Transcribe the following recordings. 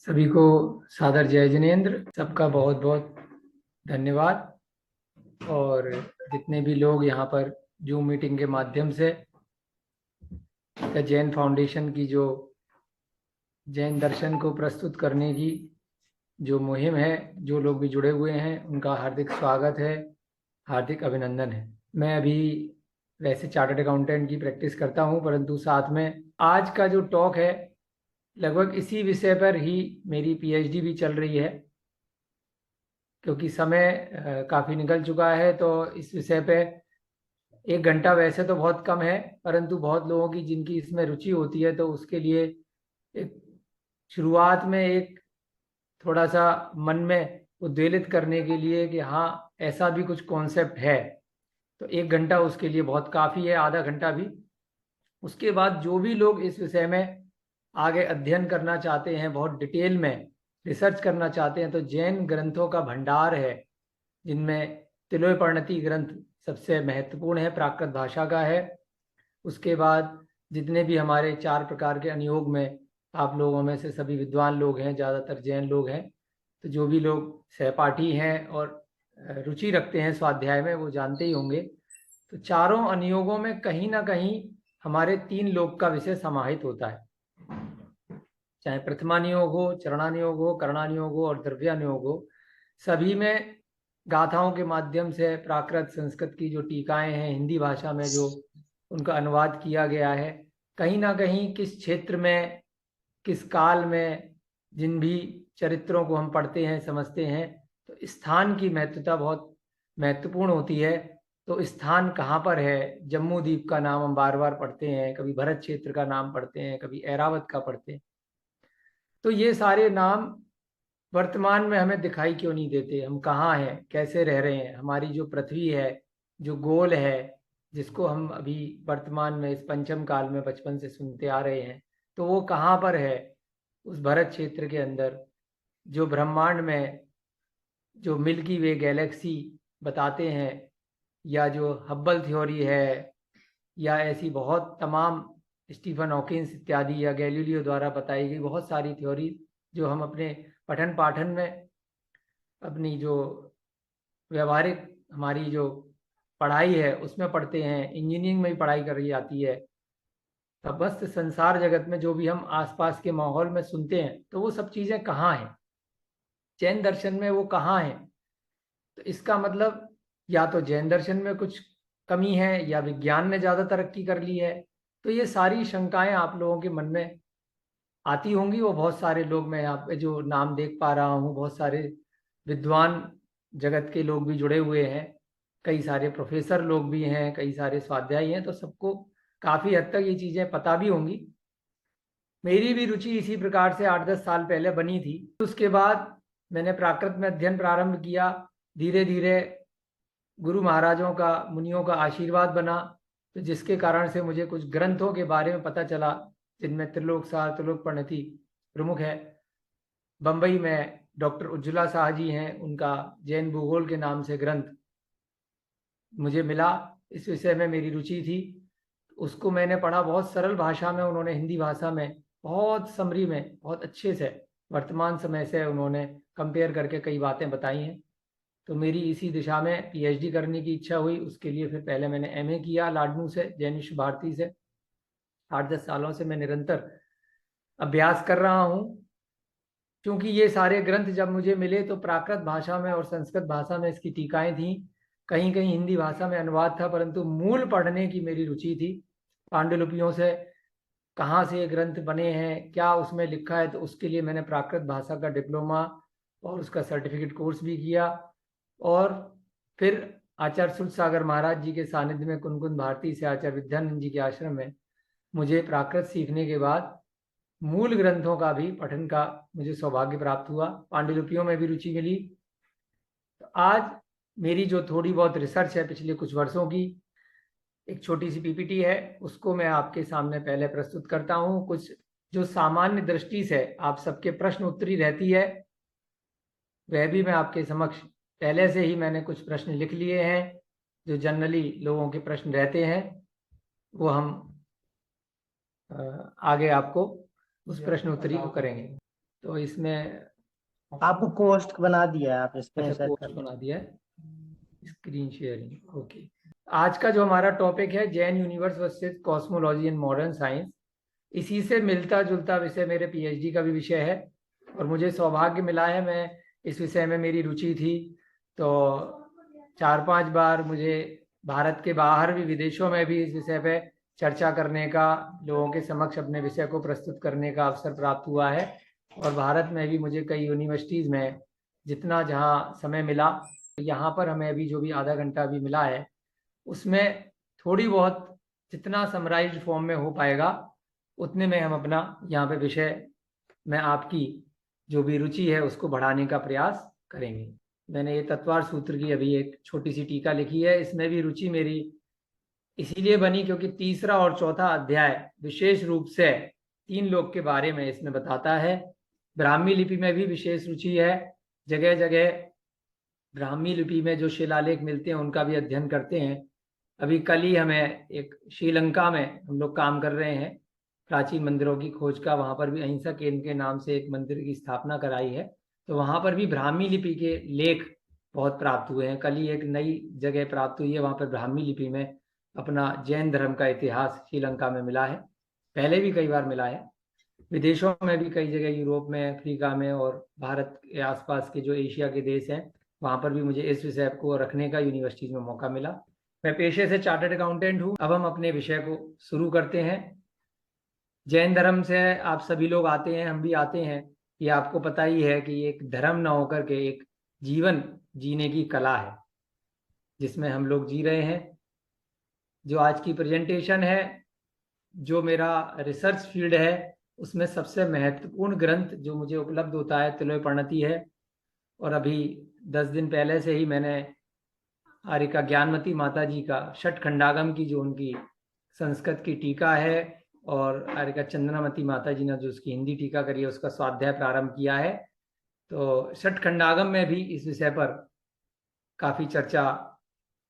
सभी को सादर जय जिनेन्द्र। सबका बहुत बहुत धन्यवाद। और जितने भी लोग यहाँ पर जूम मीटिंग के माध्यम से द जैन फाउंडेशन की जो जैन दर्शन को प्रस्तुत करने की जो मुहिम है, जो लोग भी जुड़े हुए हैं उनका हार्दिक स्वागत है, हार्दिक अभिनंदन है। मैं अभी वैसे चार्टर्ड अकाउंटेंट की प्रैक्टिस करता हूँ, परंतु साथ में आज का जो टॉक है लगभग इसी विषय पर ही मेरी पीएचडी भी चल रही है, क्योंकि समय काफ़ी निकल चुका है। तो इस विषय पे 1 घंटा वैसे तो बहुत कम है, परंतु बहुत लोगों की जिनकी इसमें रुचि होती है तो उसके लिए एक शुरुआत में एक थोड़ा सा मन में उद्वेलित करने के लिए कि हाँ ऐसा भी कुछ कॉन्सेप्ट है, तो 1 घंटा उसके लिए बहुत काफ़ी है, आधा घंटा भी। उसके बाद जो भी लोग इस विषय में आगे अध्ययन करना चाहते हैं, बहुत डिटेल में रिसर्च करना चाहते हैं, तो जैन ग्रंथों का भंडार है, जिनमें तिलोय परिणति ग्रंथ सबसे महत्वपूर्ण है, प्राकृत भाषा का है। उसके बाद जितने भी हमारे 4 प्रकार के अनुयोग में आप लोगों में से सभी विद्वान लोग हैं, ज़्यादातर जैन लोग हैं, तो जो भी लोग सहपाठी हैं और रुचि रखते हैं स्वाध्याय में वो जानते ही होंगे। तो चारों अनुयोगों में कहीं ना कहीं हमारे 3 लोक का विषय समाहित होता है, चाहे प्रथमानुयोग हो, चरणानुयोग हो, कर्णानुयोग हो और द्रव्यानुयोग हो। सभी में गाथाओं के माध्यम से प्राकृत संस्कृत की जो टीकाएं हैं हिंदी भाषा में, जो उनका अनुवाद किया गया है, कहीं ना कहीं किस क्षेत्र में, किस काल में जिन भी चरित्रों को हम पढ़ते हैं, समझते हैं, तो स्थान की महत्वता बहुत महत्वपूर्ण होती है। तो स्थान कहाँ पर है, जम्मू द्वीप का नाम हम बार बार पढ़ते हैं, कभी भरत क्षेत्र का नाम पढ़ते हैं, कभी ऐरावत का पढ़ते हैं। तो ये सारे नाम वर्तमान में हमें दिखाई क्यों नहीं देते, हम कहाँ हैं, कैसे रह रहे हैं, हमारी जो पृथ्वी है, जो गोल है, जिसको हम अभी वर्तमान में इस पंचम काल में बचपन से सुनते आ रहे हैं, तो वो कहाँ पर है उस भरत क्षेत्र के अंदर, जो ब्रह्मांड में जो मिल्की वे गैलेक्सी बताते हैं, या जो हब्बल थ्योरी है, या ऐसी बहुत तमाम स्टीफन हॉकिंस इत्यादि या गैलीलियो द्वारा बताई गई बहुत सारी थ्योरी जो हम अपने पठन पाठन में, अपनी जो व्यवहारिक हमारी जो पढ़ाई है उसमें पढ़ते हैं, इंजीनियरिंग में भी पढ़ाई करी जाती है, समस्त संसार जगत में जो भी हम आसपास के माहौल में सुनते हैं, तो वो सब चीज़ें कहाँ हैं, जैन दर्शन में वो कहाँ हैं। तो इसका मतलब या तो जैन दर्शन में कुछ कमी है या विज्ञान ने ज़्यादा तरक्की कर ली है। तो ये सारी शंकाएं आप लोगों के मन में आती होंगी। वो बहुत सारे लोग, मैं यहाँ पे जो नाम देख पा रहा हूँ, बहुत सारे विद्वान जगत के लोग भी जुड़े हुए हैं, कई सारे प्रोफेसर लोग भी हैं, कई सारे स्वाध्यायी हैं, तो सबको काफ़ी हद तक ये चीज़ें पता भी होंगी। मेरी भी रुचि इसी प्रकार से 8-10 साल पहले बनी थी। उसके बाद मैंने प्राकृत में अध्ययन प्रारंभ किया। धीरे धीरे गुरु महाराजों का, मुनियों का आशीर्वाद बना, तो जिसके कारण से मुझे कुछ ग्रंथों के बारे में पता चला, जिनमें त्रिलोक सार, त्रिलोक प्रणति प्रमुख है। बम्बई में डॉक्टर उज्ज्वला शाह जी हैं, उनका जैन भूगोल के नाम से ग्रंथ मुझे मिला। इस विषय में मेरी रुचि थी, उसको मैंने पढ़ा बहुत सरल भाषा में। उन्होंने हिंदी भाषा में बहुत समरी में बहुत अच्छे से वर्तमान समय से उन्होंने कंपेयर करके कई बातें बताई हैं। तो मेरी इसी दिशा में पीएचडी करने की इच्छा हुई। उसके लिए फिर पहले मैंने एमए किया लाडनू से, जैन विश्व भारती से। 8-10 सालों से मैं निरंतर अभ्यास कर रहा हूँ। क्योंकि ये सारे ग्रंथ जब मुझे मिले तो प्राकृत भाषा में और संस्कृत भाषा में इसकी टीकाएं थीं, कहीं कहीं हिंदी भाषा में अनुवाद था, परंतु मूल पढ़ने की मेरी रुचि थी। पांडुलिपियों से कहाँ से ये ग्रंथ बने हैं, क्या उसमें लिखा है, तो उसके लिए मैंने प्राकृत भाषा का डिप्लोमा और उसका सर्टिफिकेट कोर्स भी किया। और फिर आचार्य सुध सागर महाराज जी के सानिध्य में कुनकुन भारती से आचार्य विद्यानंद जी के आश्रम में मुझे प्राकृत सीखने के बाद मूल ग्रंथों का भी पठन का मुझे सौभाग्य प्राप्त हुआ। पांडुलिपियों में भी रुचि मिली। तो आज मेरी जो थोड़ी बहुत रिसर्च है पिछले कुछ वर्षों की, एक छोटी सी पीपीटी है, उसको मैं आपके सामने पहले प्रस्तुत करता हूँ। कुछ जो सामान्य दृष्टि से आप सबके प्रश्न उत्तरी रहती है, वह भी मैं आपके समक्ष पहले से ही मैंने कुछ प्रश्न लिख लिए हैं, जो जनरली लोगों के प्रश्न रहते हैं, वो हम आगे आपको उस प्रश्न उत्तरी को करेंगे। तो इसमें आपको पोस्ट बना दिया है, आप स्क्रीन अच्छा शेयर पोस्ट कर। बना दिया है, स्क्रीन शेयरिंग, ओके। आज का जो हमारा टॉपिक है Jain universe versus cosmology in modern science, इसी से मिलता जुलता विषय मेरे पीएचडी का भी विषय है और मुझे सौभाग्य मिला है, मैं इस विषय में मेरी रुचि थी तो 4-5 बार मुझे भारत के बाहर भी, विदेशों में भी इस विषय पे चर्चा करने का, लोगों के समक्ष अपने विषय को प्रस्तुत करने का अवसर प्राप्त हुआ है। और भारत में भी मुझे कई यूनिवर्सिटीज़ में जितना जहाँ समय मिला, यहाँ पर हमें अभी जो भी आधा घंटा भी मिला है उसमें थोड़ी बहुत जितना समराइज्ड फॉर्म में हो पाएगा उतने में हम अपना यहाँ पे विषय में आपकी जो भी रुचि है उसको बढ़ाने का प्रयास करेंगे। मैंने ये तत्वार सूत्र की अभी एक छोटी सी टीका लिखी है, इसमें भी रुचि मेरी इसीलिए बनी क्योंकि तीसरा और चौथा अध्याय विशेष रूप से 3 लोग के बारे में इसमें बताता है। ब्राह्मी लिपि में भी विशेष रुचि है, जगह जगह ब्राह्मी लिपि में जो शिलालेख मिलते हैं उनका भी अध्ययन करते हैं। अभी कल ही हमें एक श्रीलंका में हम लोग काम कर रहे हैं प्राचीन मंदिरों की खोज का, वहाँ पर भी अहिंसा केंद्र के नाम से एक मंदिर की स्थापना कराई है, तो वहाँ पर भी ब्राह्मी लिपि के लेख बहुत प्राप्त हुए हैं। कल ही एक नई जगह प्राप्त हुई है, वहाँ पर ब्राह्मी लिपि में अपना जैन धर्म का इतिहास श्रीलंका में मिला है, पहले भी कई बार मिला है। विदेशों में भी कई जगह, यूरोप में, अफ्रीका में और भारत के आसपास के जो एशिया के देश हैं वहाँ पर भी मुझे इस विषय को रखने का यूनिवर्सिटीज़ में मौका मिला। मैं पेशे से चार्टर्ड अकाउंटेंट हूँ। अब हम अपने विषय को शुरू करते हैं। जैन धर्म से आप सभी लोग आते हैं, हम भी आते हैं, ये आपको पता ही है कि एक धर्म न होकर के एक जीवन जीने की कला है जिसमें हम लोग जी रहे हैं। जो आज की प्रेजेंटेशन है, जो मेरा रिसर्च फील्ड है, उसमें सबसे महत्वपूर्ण ग्रंथ जो मुझे उपलब्ध होता है तिलोय प्रणति है। और अभी 10 दिन पहले से ही मैंने आर्यका ज्ञानमती माता जी का षट खंडागम की जो उनकी संस्कृत की टीका है, और आर्यका चंद्रमती माता जी ने जो उसकी हिंदी टीका करी है उसका स्वाध्याय प्रारंभ किया है। तो षट खंडागम में भी इस विषय पर काफ़ी चर्चा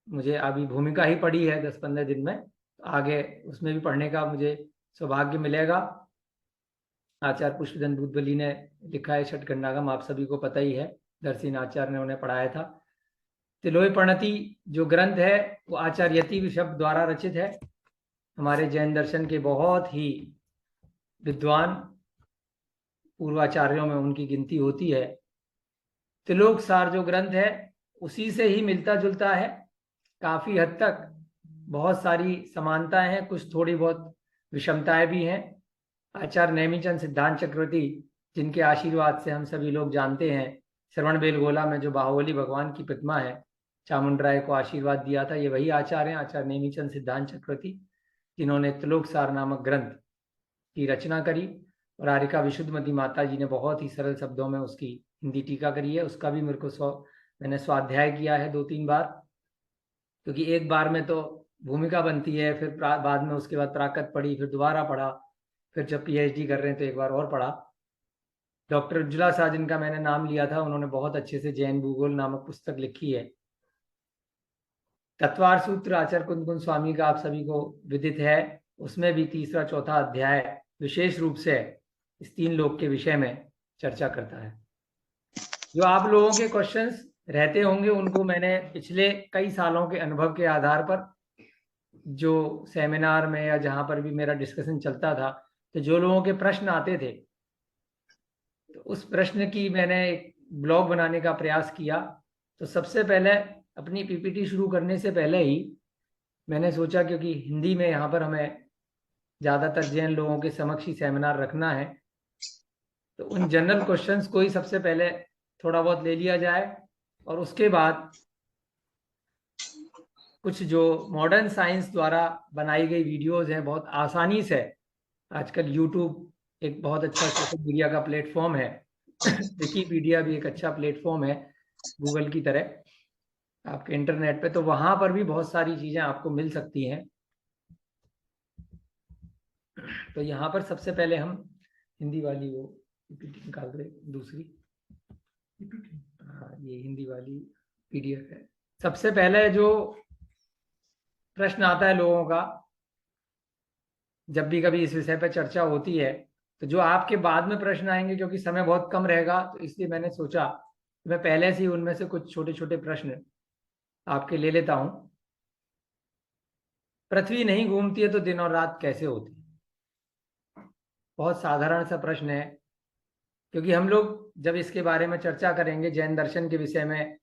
मुझे अभी भूमिका ही पड़ी है 10-15 दिन में, आगे उसमें भी पढ़ने का मुझे सौभाग्य मिलेगा। आचार्य पुष्पचंद बुद्धवली ने लिखा है षट खंडागम, आप सभी को पता ही है, दर्शन आचार्य ने उन्हें पढ़ाया था। तिलोय प्रणति जो ग्रंथ है वो आचार्य यति शब्द द्वारा रचित है। हमारे जैन दर्शन के बहुत ही विद्वान पूर्वाचार्यों में उनकी गिनती होती है। तिलोक सार जो ग्रंथ है उसी से ही मिलता जुलता है, काफी हद तक बहुत सारी समानताएं हैं, कुछ थोड़ी बहुत विषमताएं भी हैं। आचार्य नेमिचंद सिद्धांत चक्रवर्ती, जिनके आशीर्वाद से हम सभी लोग जानते हैं, श्रवण बेलगोला में जो बाहुबली भगवान की प्रतिमा है, चामुंडराय को आशीर्वाद दिया था, ये वही आचार्य हैं, आचार्य नेमिचंद सिद्धांत चक्रवर्ती, जिन्होंने तिलोक सार नामक ग्रंथ की रचना करी। और आर्यका विशुद्धमती माता जी ने बहुत ही सरल शब्दों में उसकी हिंदी टीका करी है, उसका भी मेरे को मैंने स्वाध्याय किया है 2-3 बार, क्योंकि एक बार में तो भूमिका बनती है, फिर बाद में उसके बाद प्राकृत पढ़ी, फिर दोबारा पढ़ा, फिर जब पीएचडी कर रहे हैं तो एक बार और पढ़ा। डॉक्टर उज्ज्वला शाह जिनका मैंने नाम लिया था, उन्होंने बहुत अच्छे से जैन भूगोल नामक पुस्तक लिखी है। तत्वार सूत्र आचार्य कुंदकुंज स्वामी का आप सभी को विदित है, उसमें भी तीसरा चौथा अध्याय विशेष रूप से इस 3 लोग के विषय में चर्चा करता है। जो आप लोगों के क्वेश्चंस रहते होंगे उनको मैंने पिछले कई सालों के अनुभव के आधार पर, जो सेमिनार में या जहाँ पर भी मेरा डिस्कशन चलता था, तो जो लोगों के प्रश्न आते थे तो उस प्रश्न की मैंने एक ब्लॉग बनाने का प्रयास किया। तो सबसे पहले अपनी पीपीटी शुरू करने से पहले ही मैंने सोचा, क्योंकि हिंदी में यहाँ पर हमें ज़्यादातर जैन लोगों के समक्ष ही सेमिनार रखना है, तो उन जनरल क्वेश्चंस को ही सबसे पहले थोड़ा बहुत ले लिया जाए, और उसके बाद कुछ जो मॉडर्न साइंस द्वारा बनाई गई वीडियोस हैं, बहुत आसानी से, आजकल यूट्यूब एक बहुत अच्छा सोशल मीडिया का प्लेटफॉर्म है, विकीपीडिया भी एक अच्छा प्लेटफॉर्म है गूगल की तरह आपके इंटरनेट पे, तो वहाँ पर भी बहुत सारी चीज़ें आपको मिल सकती हैं। तो यहाँ पर सबसे पहले हम हिंदी वाली वो पीपीटी निकाल रहे, दूसरी हाँ ये हिंदी वाली पीडीएफ है। सबसे पहले जो प्रश्न आता है लोगों का जब भी कभी इस विषय पर चर्चा होती है, तो जो आपके बाद में प्रश्न आएंगे, क्योंकि समय बहुत कम रहेगा, तो इसलिए मैंने सोचा मैं पहले से ही उनमें से कुछ छोटे छोटे प्रश्न आपके ले लेता हूं। पृथ्वी नहीं घूमती है तो दिन और रात कैसे होती है? बहुत साधारण सा प्रश्न है, क्योंकि हम लोग जब इसके बारे में चर्चा करेंगे जैन दर्शन के विषय में,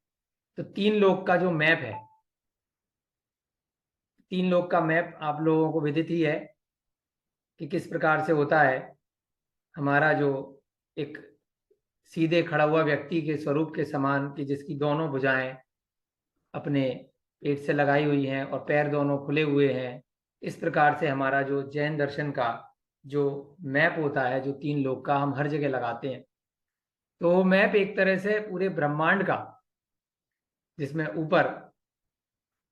तो तीन लोक का जो मैप है, तीन लोक का मैप आप लोगों को विदित ही है कि किस प्रकार से होता है। हमारा जो एक सीधे खड़ा हुआ व्यक्ति के स्वरूप के समान, कि जिसकी दोनों भुजाएं अपने पेट से लगाई हुई हैं और पैर दोनों खुले हुए हैं, इस प्रकार से हमारा जो जैन दर्शन का जो मैप होता है, जो तीन लोक का हम हर जगह लगाते हैं, तो वो मैप एक तरह से पूरे ब्रह्मांड का, जिसमें ऊपर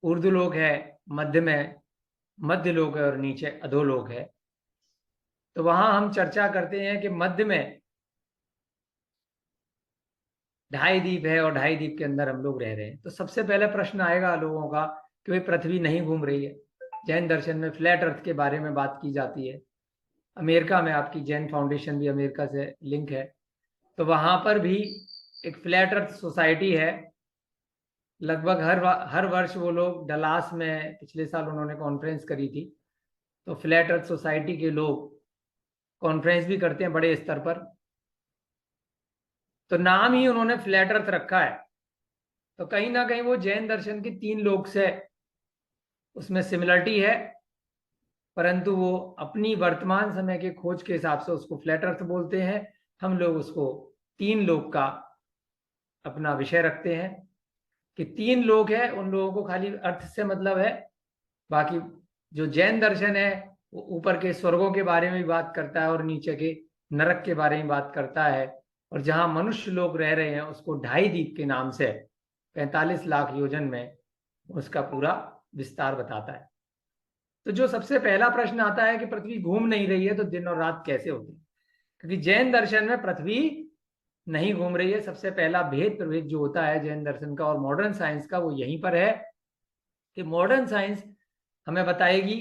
ऊर्ध्वलोक है, मध्य में मध्य लोक है और नीचे अधोलोक है। तो वहां हम चर्चा करते हैं कि मध्य में ढाई द्वीप है और ढाई द्वीप के अंदर हम लोग रह रहे हैं। तो सबसे पहले प्रश्न आएगा लोगों का कि भाई पृथ्वी नहीं घूम रही है। जैन दर्शन में फ्लैट अर्थ के बारे में बात की जाती है। अमेरिका में आपकी जैन फाउंडेशन भी अमेरिका से लिंक है, तो वहां पर भी एक फ्लैट अर्थ सोसाइटी है। लगभग हर वर्ष वो लोग डलास में, पिछले साल उन्होंने कॉन्फ्रेंस करी थी, तो फ्लैट अर्थ सोसाइटी के लोग कॉन्फ्रेंस भी करते हैं बड़े स्तर पर। तो नाम ही उन्होंने फ्लैट अर्थ रखा है, तो कहीं ना कहीं वो जैन दर्शन के तीन लोग से उसमें सिमिलरिटी है, परंतु वो अपनी वर्तमान समय के खोज के हिसाब से उसको फ्लैट अर्थ बोलते हैं। हम लोग उसको तीन लोग का अपना विषय रखते हैं कि तीन लोग हैं, उन लोगों को खाली अर्थ से मतलब है। बाकी जो जैन दर्शन है वो ऊपर के स्वर्गों के बारे में भी बात करता है और नीचे के नरक के बारे में बात करता है, और जहां मनुष्य लोग रह रहे हैं उसको ढाई द्वीप के नाम से 45 लाख योजन में उसका पूरा विस्तार बताता है। तो जो सबसे पहला प्रश्न आता है कि पृथ्वी घूम नहीं रही है तो दिन और रात कैसे होती है, क्योंकि जैन दर्शन में पृथ्वी नहीं घूम रही है। सबसे पहला भेद प्रभेद जो होता है जैन दर्शन का और मॉडर्न साइंस का, वो यहीं पर है कि मॉडर्न साइंस हमें बताएगी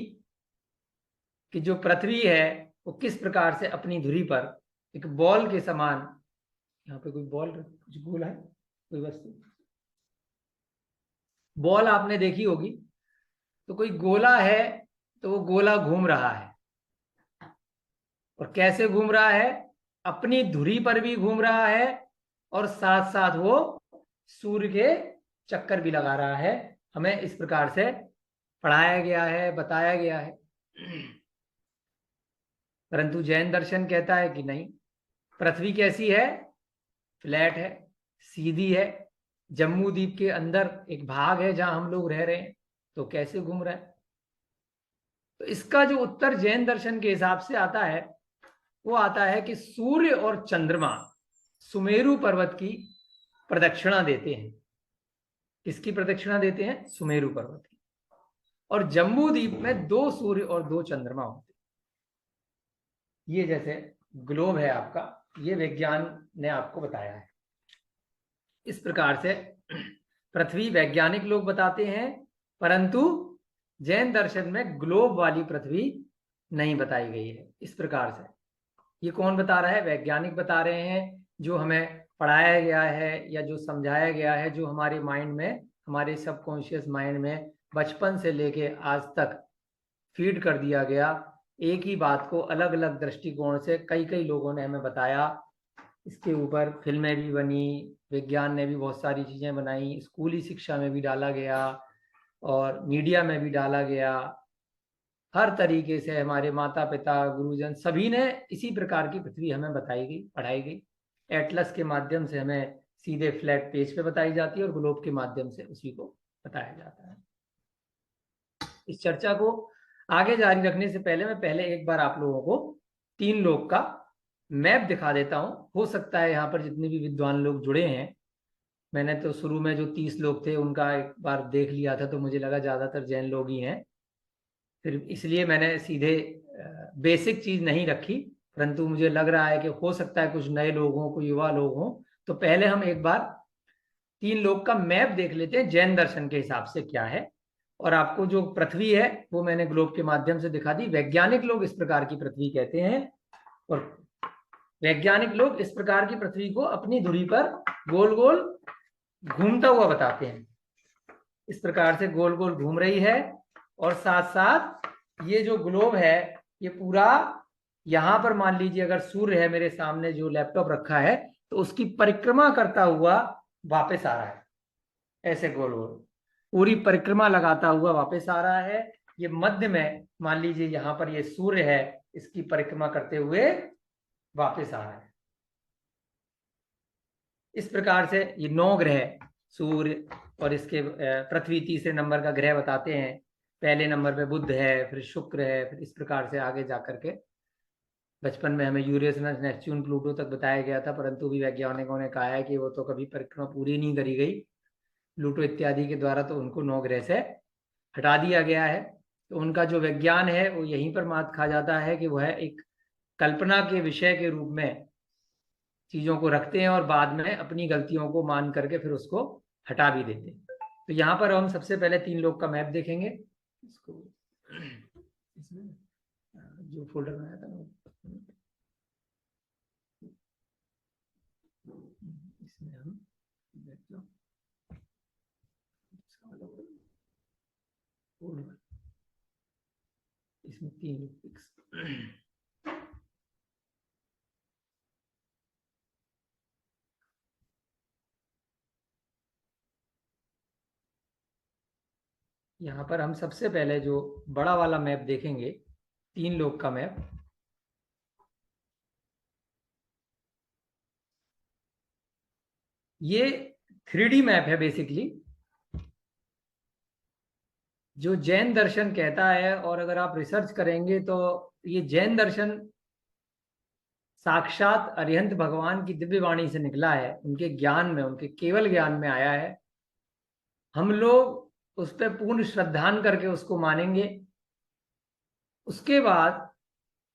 कि जो पृथ्वी है वो किस प्रकार से अपनी धुरी पर एक बॉल के समान, यहाँ पे कोई बॉल कुछ गोला है, कोई वस्तु बॉल आपने देखी होगी, तो कोई गोला है तो वो गोला घूम रहा है, और कैसे घूम रहा है, अपनी धुरी पर भी घूम रहा है और साथ साथ वो सूर्य के चक्कर भी लगा रहा है। हमें इस प्रकार से पढ़ाया गया है, बताया गया है। परंतु जैन दर्शन कहता है कि नहीं, पृथ्वी कैसी है, फ्लैट है, सीधी है। जम्मू द्वीप के अंदर एक भाग है जहां हम लोग रह रहे हैं, तो कैसे घूम रहा है। तो इसका जो उत्तर जैन दर्शन के हिसाब से आता है वो आता है कि सूर्य और चंद्रमा सुमेरु पर्वत की प्रदक्षिणा देते हैं। किसकी प्रदक्षिणा देते हैं? सुमेरु पर्वत की। और जम्बू द्वीप में 2 सूर्य और 2 चंद्रमा होते हैं। ये जैसे ग्लोब है आपका, ये विज्ञान ने आपको बताया है। इस प्रकार से पृथ्वी वैज्ञानिक लोग बताते हैं, परंतु जैन दर्शन में ग्लोब वाली पृथ्वी नहीं बताई गई है। इस प्रकार से ये कौन बता रहा है? वैज्ञानिक बता रहे हैं, जो हमें पढ़ाया गया है या जो समझाया गया है, जो हमारे माइंड में, हमारे सबकॉन्शियस माइंड में बचपन से लेके आज तक फीड कर दिया गया। एक ही बात को अलग अलग दृष्टिकोण से कई कई लोगों ने हमें बताया। इसके ऊपर फिल्में भी बनी, विज्ञान ने भी बहुत सारी चीज़ें बनाई, स्कूली शिक्षा में भी डाला गया और मीडिया में भी डाला गया। हर तरीके से हमारे माता पिता, गुरुजन सभी ने इसी प्रकार की पृथ्वी हमें बताई गई, पढ़ाई गई। एटलस के माध्यम से हमें सीधे फ्लैट पेज पे बताई जाती है और ग्लोब के माध्यम से उसी को बताया जाता है। इस चर्चा को आगे जारी रखने से पहले मैं पहले एक बार आप लोगों को तीन लोग का मैप दिखा देता हूं। हो सकता है यहाँ पर जितने भी विद्वान लोग जुड़े हैं, मैंने तो शुरू में जो 30 लोग थे उनका एक बार देख लिया था, तो मुझे लगा ज़्यादातर जैन लोग ही हैं, फिर इसलिए मैंने सीधे बेसिक चीज़ नहीं रखी। परंतु मुझे लग रहा है कि हो सकता है कुछ नए लोग हों, कोई युवा लोग हों, तो पहले हम एक बार तीन लोग का मैप देख लेते हैं जैन दर्शन के हिसाब से क्या है। और आपको जो पृथ्वी है वो मैंने ग्लोब के माध्यम से दिखा दी। वैज्ञानिक लोग इस प्रकार की पृथ्वी कहते हैं और वैज्ञानिक लोग इस प्रकार की पृथ्वी को अपनी धुरी पर गोल गोल घूमता हुआ बताते हैं। इस प्रकार से गोल गोल घूम रही है और साथ साथ ये जो ग्लोब है ये पूरा, यहां पर मान लीजिए अगर सूर्य है मेरे सामने जो लैपटॉप रखा है, तो उसकी परिक्रमा करता हुआ वापस आ रहा है, ऐसे गोल गोल पूरी परिक्रमा लगाता हुआ वापस आ रहा है। ये मध्य में मान लीजिए यहां पर ये सूर्य है, इसकी परिक्रमा करते हुए वापस आ रहा है। इस प्रकार से ये 9 ग्रह, सूर्य और इसके पृथ्वी तीसरे नंबर का ग्रह बताते हैं, पहले नंबर पे बुध है, फिर शुक्र है, फिर इस प्रकार से आगे जाकर के बचपन में हमें यूरेनस, नेपच्यून, प्लूटो तक बताया गया था, परंतु भी वैज्ञानिकों ने कहा है कि वो तो कभी परिक्रमा पूरी नहीं करी गई, प्लूटो इत्यादि के द्वारा, तो उनको 9 ग्रह से हटा दिया गया है। तो उनका जो विज्ञान है वो यहीं पर मात खा जाता है कि वह एक कल्पना के विषय के रूप में चीजों को रखते हैं और बाद में अपनी गलतियों को मान करके फिर उसको हटा भी देते हैं। तो यहाँ पर हम सबसे पहले 3 लोग का मैप देखेंगे। इसको इसमें जो फोल्डर बनाया था ना, इसमें हम इसमें 3 लोग यहाँ पर हम सबसे पहले जो बड़ा वाला मैप देखेंगे, 3 लोग का मैप, ये 3D मैप है बेसिकली, जो जैन दर्शन कहता है। और अगर आप रिसर्च करेंगे तो ये जैन दर्शन साक्षात अरिहंत भगवान की दिव्य वाणी से निकला है, उनके ज्ञान में, उनके केवल ज्ञान में आया है। हम लोग उस पर पूर्ण श्रद्धान करके उसको मानेंगे। उसके बाद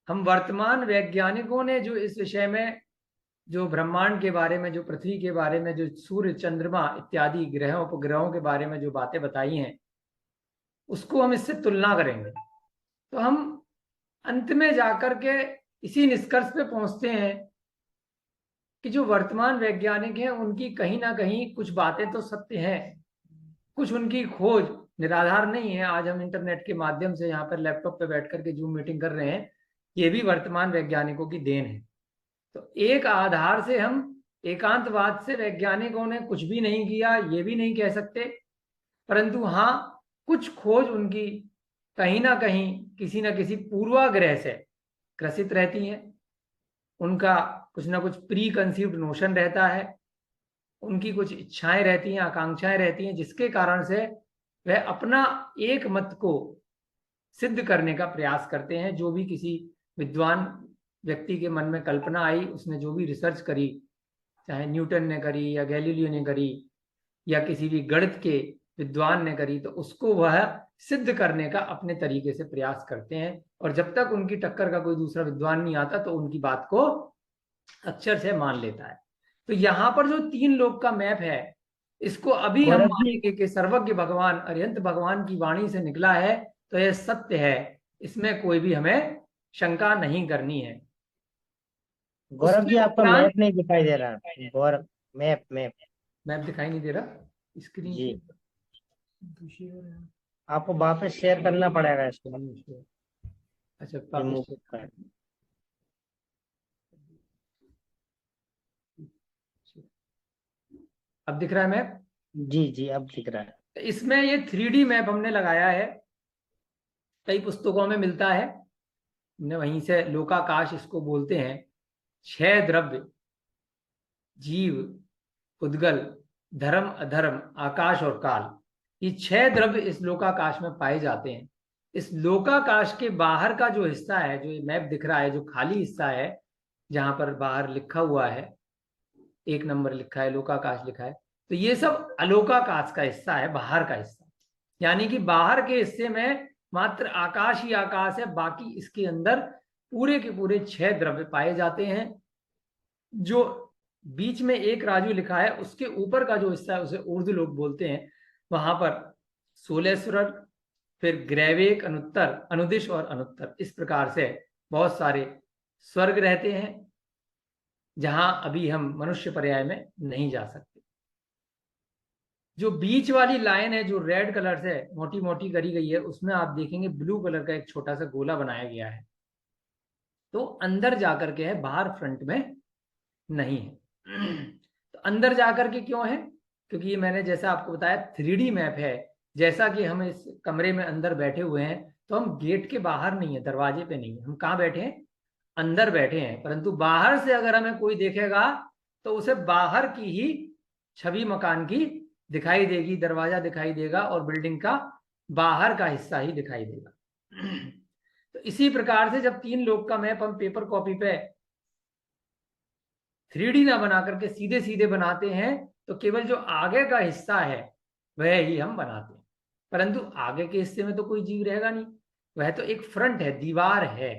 हम वर्तमान वैज्ञानिकों ने जो इस विषय में, जो ब्रह्मांड के बारे में, जो पृथ्वी के बारे में, जो सूर्य चंद्रमा इत्यादि ग्रहों उपग्रहों के बारे में जो बातें बताई हैं, उसको हम इससे तुलना करेंगे। तो हम अंत में जाकर के इसी निष्कर्ष पे पहुंचते हैं कि जो वर्तमान वैज्ञानिक हैं उनकी कहीं ना कहीं कुछ बातें तो सत्य हैं, कुछ उनकी खोज निराधार नहीं है। आज हम इंटरनेट के माध्यम से यहाँ पर लैपटॉप पे बैठ करके जूम मीटिंग कर रहे हैं, ये भी वर्तमान वैज्ञानिकों की देन है। तो एक आधार से हम एकांतवाद से वैज्ञानिकों ने कुछ भी नहीं किया ये भी नहीं कह सकते, परंतु हाँ, कुछ खोज उनकी कहीं ना कहीं किसी ना किसी पूर्वाग्रह से ग्रसित रहती हैं। उनका कुछ ना कुछ प्री कंसीव्ड नोशन रहता है, उनकी कुछ इच्छाएं रहती हैं, आकांक्षाएं रहती हैं, जिसके कारण से वह अपना एक मत को सिद्ध करने का प्रयास करते हैं। जो भी किसी विद्वान व्यक्ति के मन में कल्पना आई, उसने जो भी रिसर्च करी, चाहे न्यूटन ने करी या गैलीलियो ने करी या किसी भी गणित के विद्वान ने करी, तो उसको वह सिद्ध करने का अपने तरीके से प्रयास करते हैं। और जब तक उनकी टक्कर का कोई दूसरा विद्वान नहीं आता तो उनकी बात को अक्षर से मान लेता है। तो यहाँ पर जो 3 लोग का मैप है, इसको अभी हम गौरव जी, मानेंगे कि सर्वज्ञ भगवान अरिहंत भगवान की वाणी से निकला है, तो यह सत्य है, इसमें कोई भी हमें शंका नहीं करनी है। गौरव उसके जी आपका उपरांत, मैप नहीं दिखाई दे रहा। गौरव, मैप मैप। मैप दिखाई नहीं दे रहा स्क्रीन जी, पे? आपको वापस शेयर करना पड़ेगा इसको। अच्छा, रिमूव वापस कर। अब दिख रहा है मैप? जी जी, अब दिख रहा है। इसमें ये 3D मैप हमने लगाया है, कई पुस्तकों में मिलता है, हमने वहीं से, लोकाकाश इसको बोलते हैं। 6 द्रव्य, जीव, उद्गल, धर्म, अधर्म, आकाश और काल, ये 6 द्रव्य इस लोकाकाश में पाए जाते हैं। इस लोकाकाश के बाहर का जो हिस्सा है, जो ये मैप दिख रहा है, जो खाली हिस्सा है जहां पर बाहर लिखा हुआ है 1 नंबर लिखा है, लोकाकाश लिखा है, तो ये सब अलोकाकाश का हिस्सा है, बाहर का हिस्सा। यानी कि बाहर के हिस्से में मात्र आकाश ही आकाश है, बाकी इसके अंदर पूरे के पूरे 6 द्रव्य पाए जाते हैं। जो बीच में एक राजू लिखा है, उसके ऊपर का जो हिस्सा है उसे ऊर्ध्व लोक बोलते हैं। वहां पर 16 स्वर्ग, फिर ग्रैवेक, अनुत्तर, अनुदिश और अनुत्तर, इस प्रकार से बहुत सारे स्वर्ग रहते हैं। जहां अभी हम मनुष्य पर्याय में नहीं जा सकते। जो बीच वाली लाइन है जो रेड कलर से मोटी मोटी करी गई है, उसमें आप देखेंगे ब्लू कलर का एक छोटा सा गोला बनाया गया है, तो अंदर जाकर के है, बाहर फ्रंट में नहीं है। तो अंदर जाकर के क्यों है? क्योंकि ये मैंने जैसा आपको बताया 3D मैप है। जैसा कि हम इस कमरे में अंदर बैठे हुए हैं, तो हम गेट के बाहर नहीं है, दरवाजे पे नहीं है, हम कहाँ बैठे हैं? अंदर बैठे हैं। परंतु बाहर से अगर हमें कोई देखेगा तो उसे बाहर की ही छवि मकान की दिखाई देगी, दरवाजा दिखाई देगा और बिल्डिंग का बाहर का हिस्सा ही दिखाई देगा। तो इसी प्रकार से जब 3 लोग का मैप हम पेपर कॉपी पे 3D ना बना करके सीधे सीधे बनाते हैं, तो केवल जो आगे का हिस्सा है वह ही हम बनाते हैं, परंतु आगे के हिस्से में तो कोई जीव रहेगा नहीं, वह तो एक फ्रंट है, दीवार है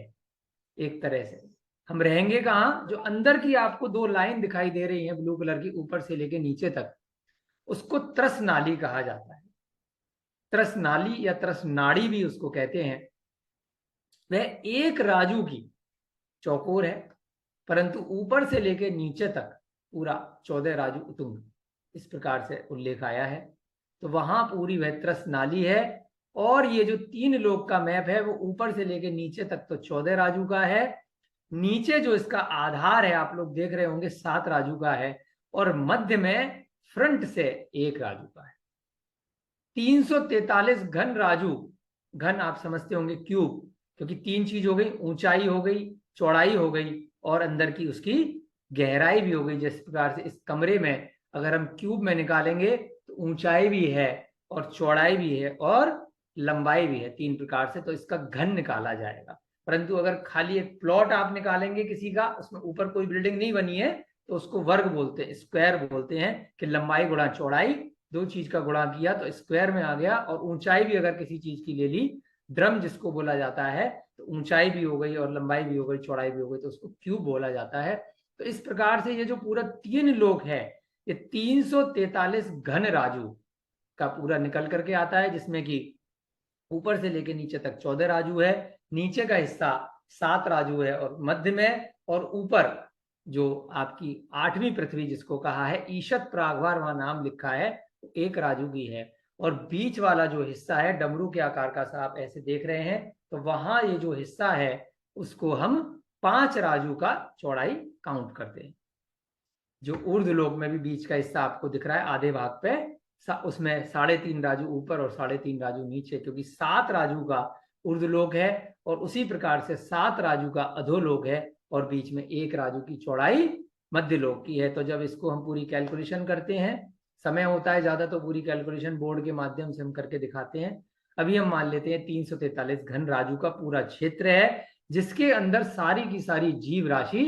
एक तरह से। हम रहेंगे कहाँ? जो अंदर की आपको 2 लाइन दिखाई दे रही है ब्लू कलर की, ऊपर से लेके नीचे तक, उसको त्रस नाली कहा जाता है। त्रस नाली या त्रस नाड़ी भी उसको कहते हैं। वह एक राजू की चौकोर है, परंतु ऊपर से लेके नीचे तक पूरा 14 राजू उतुंग, इस प्रकार से उल्लेख आया है। तो वहां पूरी वह त्रस नाली है। और ये जो 3 लोग का मैप है वो ऊपर से लेके नीचे तक तो 14 राजू का है, नीचे जो इसका आधार है आप लोग देख रहे होंगे 7 राजू का है, और मध्य में फ्रंट से 1 राजू का है। 343 घन राजू, घन आप समझते होंगे क्यूब, क्योंकि 3 चीज हो गई, ऊंचाई हो गई, चौड़ाई हो गई और अंदर की उसकी गहराई भी हो गई। जिस प्रकार से इस कमरे में अगर हम क्यूब में निकालेंगे तो ऊंचाई भी है और चौड़ाई भी है और लंबाई भी है, 3 प्रकार से, तो इसका घन निकाला जाएगा। परंतु अगर खाली एक प्लॉट आप निकालेंगे किसी का, उसमें ऊपर कोई बिल्डिंग नहीं बनी है, तो उसको वर्ग बोलते हैं, स्क्वायर बोलते हैं, कि लंबाई गुणा चौड़ाई, 2 चीज का गुणा किया तो स्क्वायर में आ गया। और ऊंचाई भी अगर किसी चीज की ले ली, ड्रम जिसको बोला जाता है, तो ऊंचाई भी हो गई और लंबाई भी हो गई, चौड़ाई भी हो गई, तो उसको क्यूब बोला जाता है। तो इस प्रकार से ये जो पूरा 3 लोग है, ये 343 घन राजू का पूरा निकल करके आता है, जिसमें कि ऊपर से लेके नीचे तक 14 राजू है, नीचे का हिस्सा 7 राजू है और मध्य में, और ऊपर जो आपकी 8वीं पृथ्वी जिसको कहा है ईशत प्रागवार, वहां नाम लिखा है, 1 राजू की है। और बीच वाला जो हिस्सा है डमरू के आकार का सा, आप ऐसे देख रहे हैं, तो वहां ये जो हिस्सा है उसको हम 5 राजू का चौड़ाई काउंट करते हैं। जो ऊर्ध्व लोक में भी बीच का हिस्सा आपको दिख रहा है आधे भाग पे, उसमें 3.5 राजू ऊपर और 3.5 राजू नीचे, क्योंकि 7 राजू का ऊर्ध्वलोक है और उसी प्रकार से 7 राजू का अधोलोक है, और बीच में 1 राजू की चौड़ाई मध्य लोक की है। तो जब इसको हम पूरी कैलकुलेशन करते हैं, समय होता है ज्यादा, तो पूरी कैलकुलेशन बोर्ड के माध्यम से हम करके दिखाते हैं। अभी हम मान लेते हैं 343 घन राजू का पूरा क्षेत्र है, जिसके अंदर सारी की सारी जीव राशि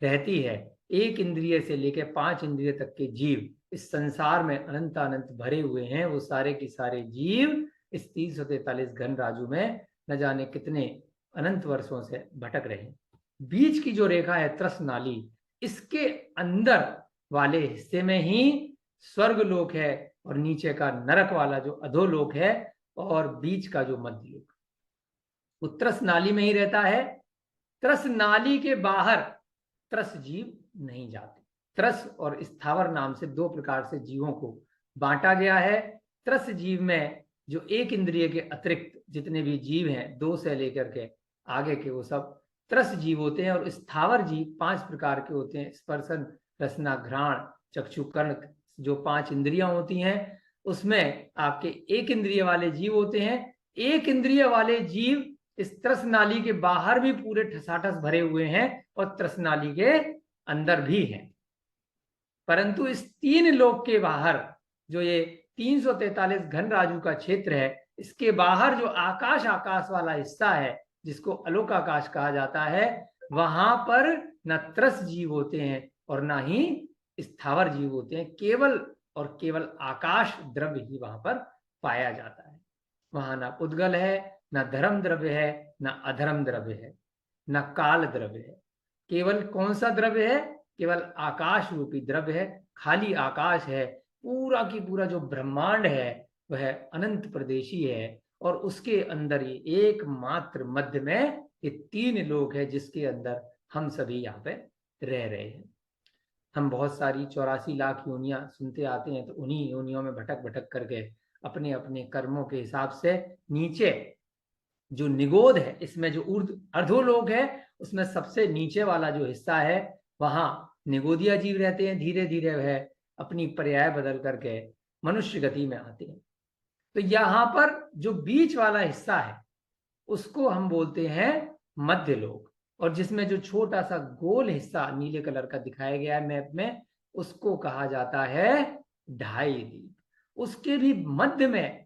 रहती है। 1 इंद्रिय से लेकर 5 इंद्रिय तक के जीव इस संसार में अनंत अनंत भरे हुए हैं। वो सारे के सारे जीव इस 343 घन राजू में न जाने कितने अनंत वर्षों से भटक रहे हैं। बीच की जो रेखा है त्रस नाली, इसके अंदर वाले हिस्से में ही स्वर्ग लोक है, और नीचे का नरक वाला जो अधोलोक है, और बीच का जो मध्य लोक, वो त्रस नाली में ही रहता है। त्रस नाली के बाहर त्रस जीव नहीं जाते। त्रस और स्थावर नाम से 2 प्रकार से जीवों को बांटा गया है। त्रस जीव में जो 1 इंद्रिय के अतिरिक्त जितने भी जीव हैं, 2 से लेकर के आगे के, वो सब त्रस जीव होते हैं। और स्थावर जीव 5 प्रकार के होते हैं, स्पर्शन, रसना, घ्राण, चक्षु, कर्ण, जो 5 इंद्रियां होती हैं, उसमें आपके 1 इंद्रिय वाले जीव होते हैं। 1 इंद्रिय वाले जीव इस त्रस नाली के बाहर भी पूरे ठसाठस भरे हुए हैं और त्रस नाली के अंदर भी हैं। परंतु इस 3 लोक के बाहर जो ये 343 घन राजू का क्षेत्र है, इसके बाहर जो आकाश आकाश वाला हिस्सा है, जिसको अलोक आकाश कहा जाता है, वहां पर न त्रस जीव होते हैं और ना ही स्थावर जीव होते हैं। केवल और केवल आकाश द्रव्य ही वहां पर पाया जाता है। वहां ना उद्गल है, ना धर्म द्रव्य है, ना अधर्म द्रव्य है, ना काल द्रव्य है। केवल कौन सा द्रव्य है? केवल आकाश रूपी द्रव्य है। खाली आकाश है। पूरा की पूरा जो ब्रह्मांड है वह अनंत प्रदेशी है, और उसके अंदर ही एकमात्र मध्य में ये 3 लोक है, जिसके अंदर हम सभी यहाँ पे रह रहे हैं। हम बहुत सारी 84 लाख योनियां सुनते आते हैं, तो उन्हीं योनियों में भटक भटक करके अपने अपने कर्मों के हिसाब से नीचे जो निगोद है, इसमें जो ऊर्ध्व अर्धोलोक है, उसमें सबसे नीचे वाला जो हिस्सा है वहां निगोदिया जीव रहते हैं। धीरे धीरे वह अपनी पर्याय बदल करके मनुष्य गति में आते हैं। तो यहाँ पर जो बीच वाला हिस्सा है उसको हम बोलते हैं मध्य लोक, और जिसमें जो छोटा सा गोल हिस्सा नीले कलर का दिखाया गया है मैप में, उसको कहा जाता है ढाई द्वीप। उसके भी मध्य में,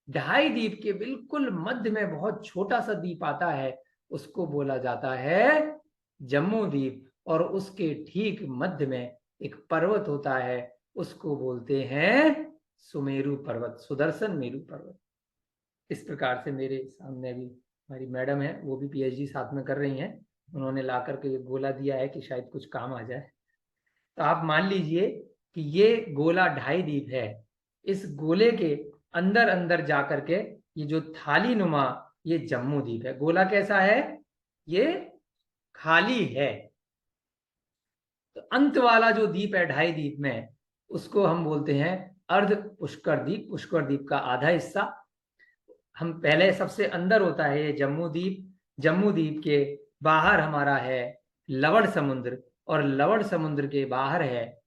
ढाई द्वीप के बिल्कुल मध्य में बहुत छोटा सा द्वीप आता है, उसको बोला जाता है जम्मू द्वीप। और उसके ठीक मध्य में एक पर्वत होता है, उसको बोलते हैं सुमेरु पर्वत, सुदर्शन मेरु पर्वत। इस प्रकार से मेरे सामने अभी हमारी मैडम है, वो भी पीएचडी साथ में कर रही हैं, उन्होंने ला करके गोला दिया है कि शायद कुछ काम आ जाए। तो आप मान लीजिए कि ये गोला ढाई द्वीप है। इस गोले के अंदर अंदर जा करके ये जो थाली नुमा, ये जम्मू द्वीप है। गोला कैसा है? ये खाली है। तो अंत वाला जो द्वीप है ढाई द्वीप में, उसको हम बोलते हैं अर्ध पुष्कर द्वीप। पुष्कर द्वीप का आधा हिस्सा हम पहले, सबसे अंदर होता है ये जम्मू द्वीप। जम्मू द्वीप के बाहर हमारा है लवण समुद्र, और लवण समुद्र के बाहर है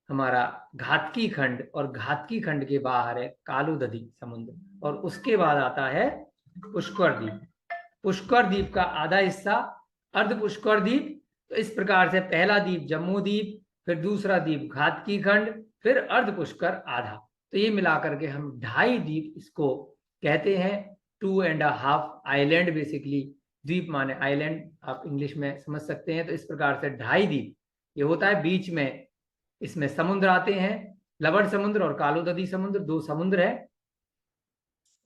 हमारा घातकी खंड, और घातकी खंड के बाहर है कालूदधी समुद्र, और उसके बाद आता है पुष्कर द्वीप। पुष्कर द्वीप का आधा हिस्सा अर्ध पुष्कर द्वीप। तो इस प्रकार से पहला द्वीप जम्मू द्वीप, फिर दूसरा द्वीप घातकी खंड, फिर अर्ध पुष्कर आधा। तो ये मिलाकर के हम ढाई द्वीप इसको कहते हैं। 2.5 आइलैंड बेसिकली, द्वीप माने आइलैंड, आप इंग्लिश में समझ सकते हैं। तो इस प्रकार से ढाई द्वीप ये होता है। बीच में इसमें समुद्र आते हैं, लवण समुद्र और कालोदधी समुद्र, दो समुद्र है।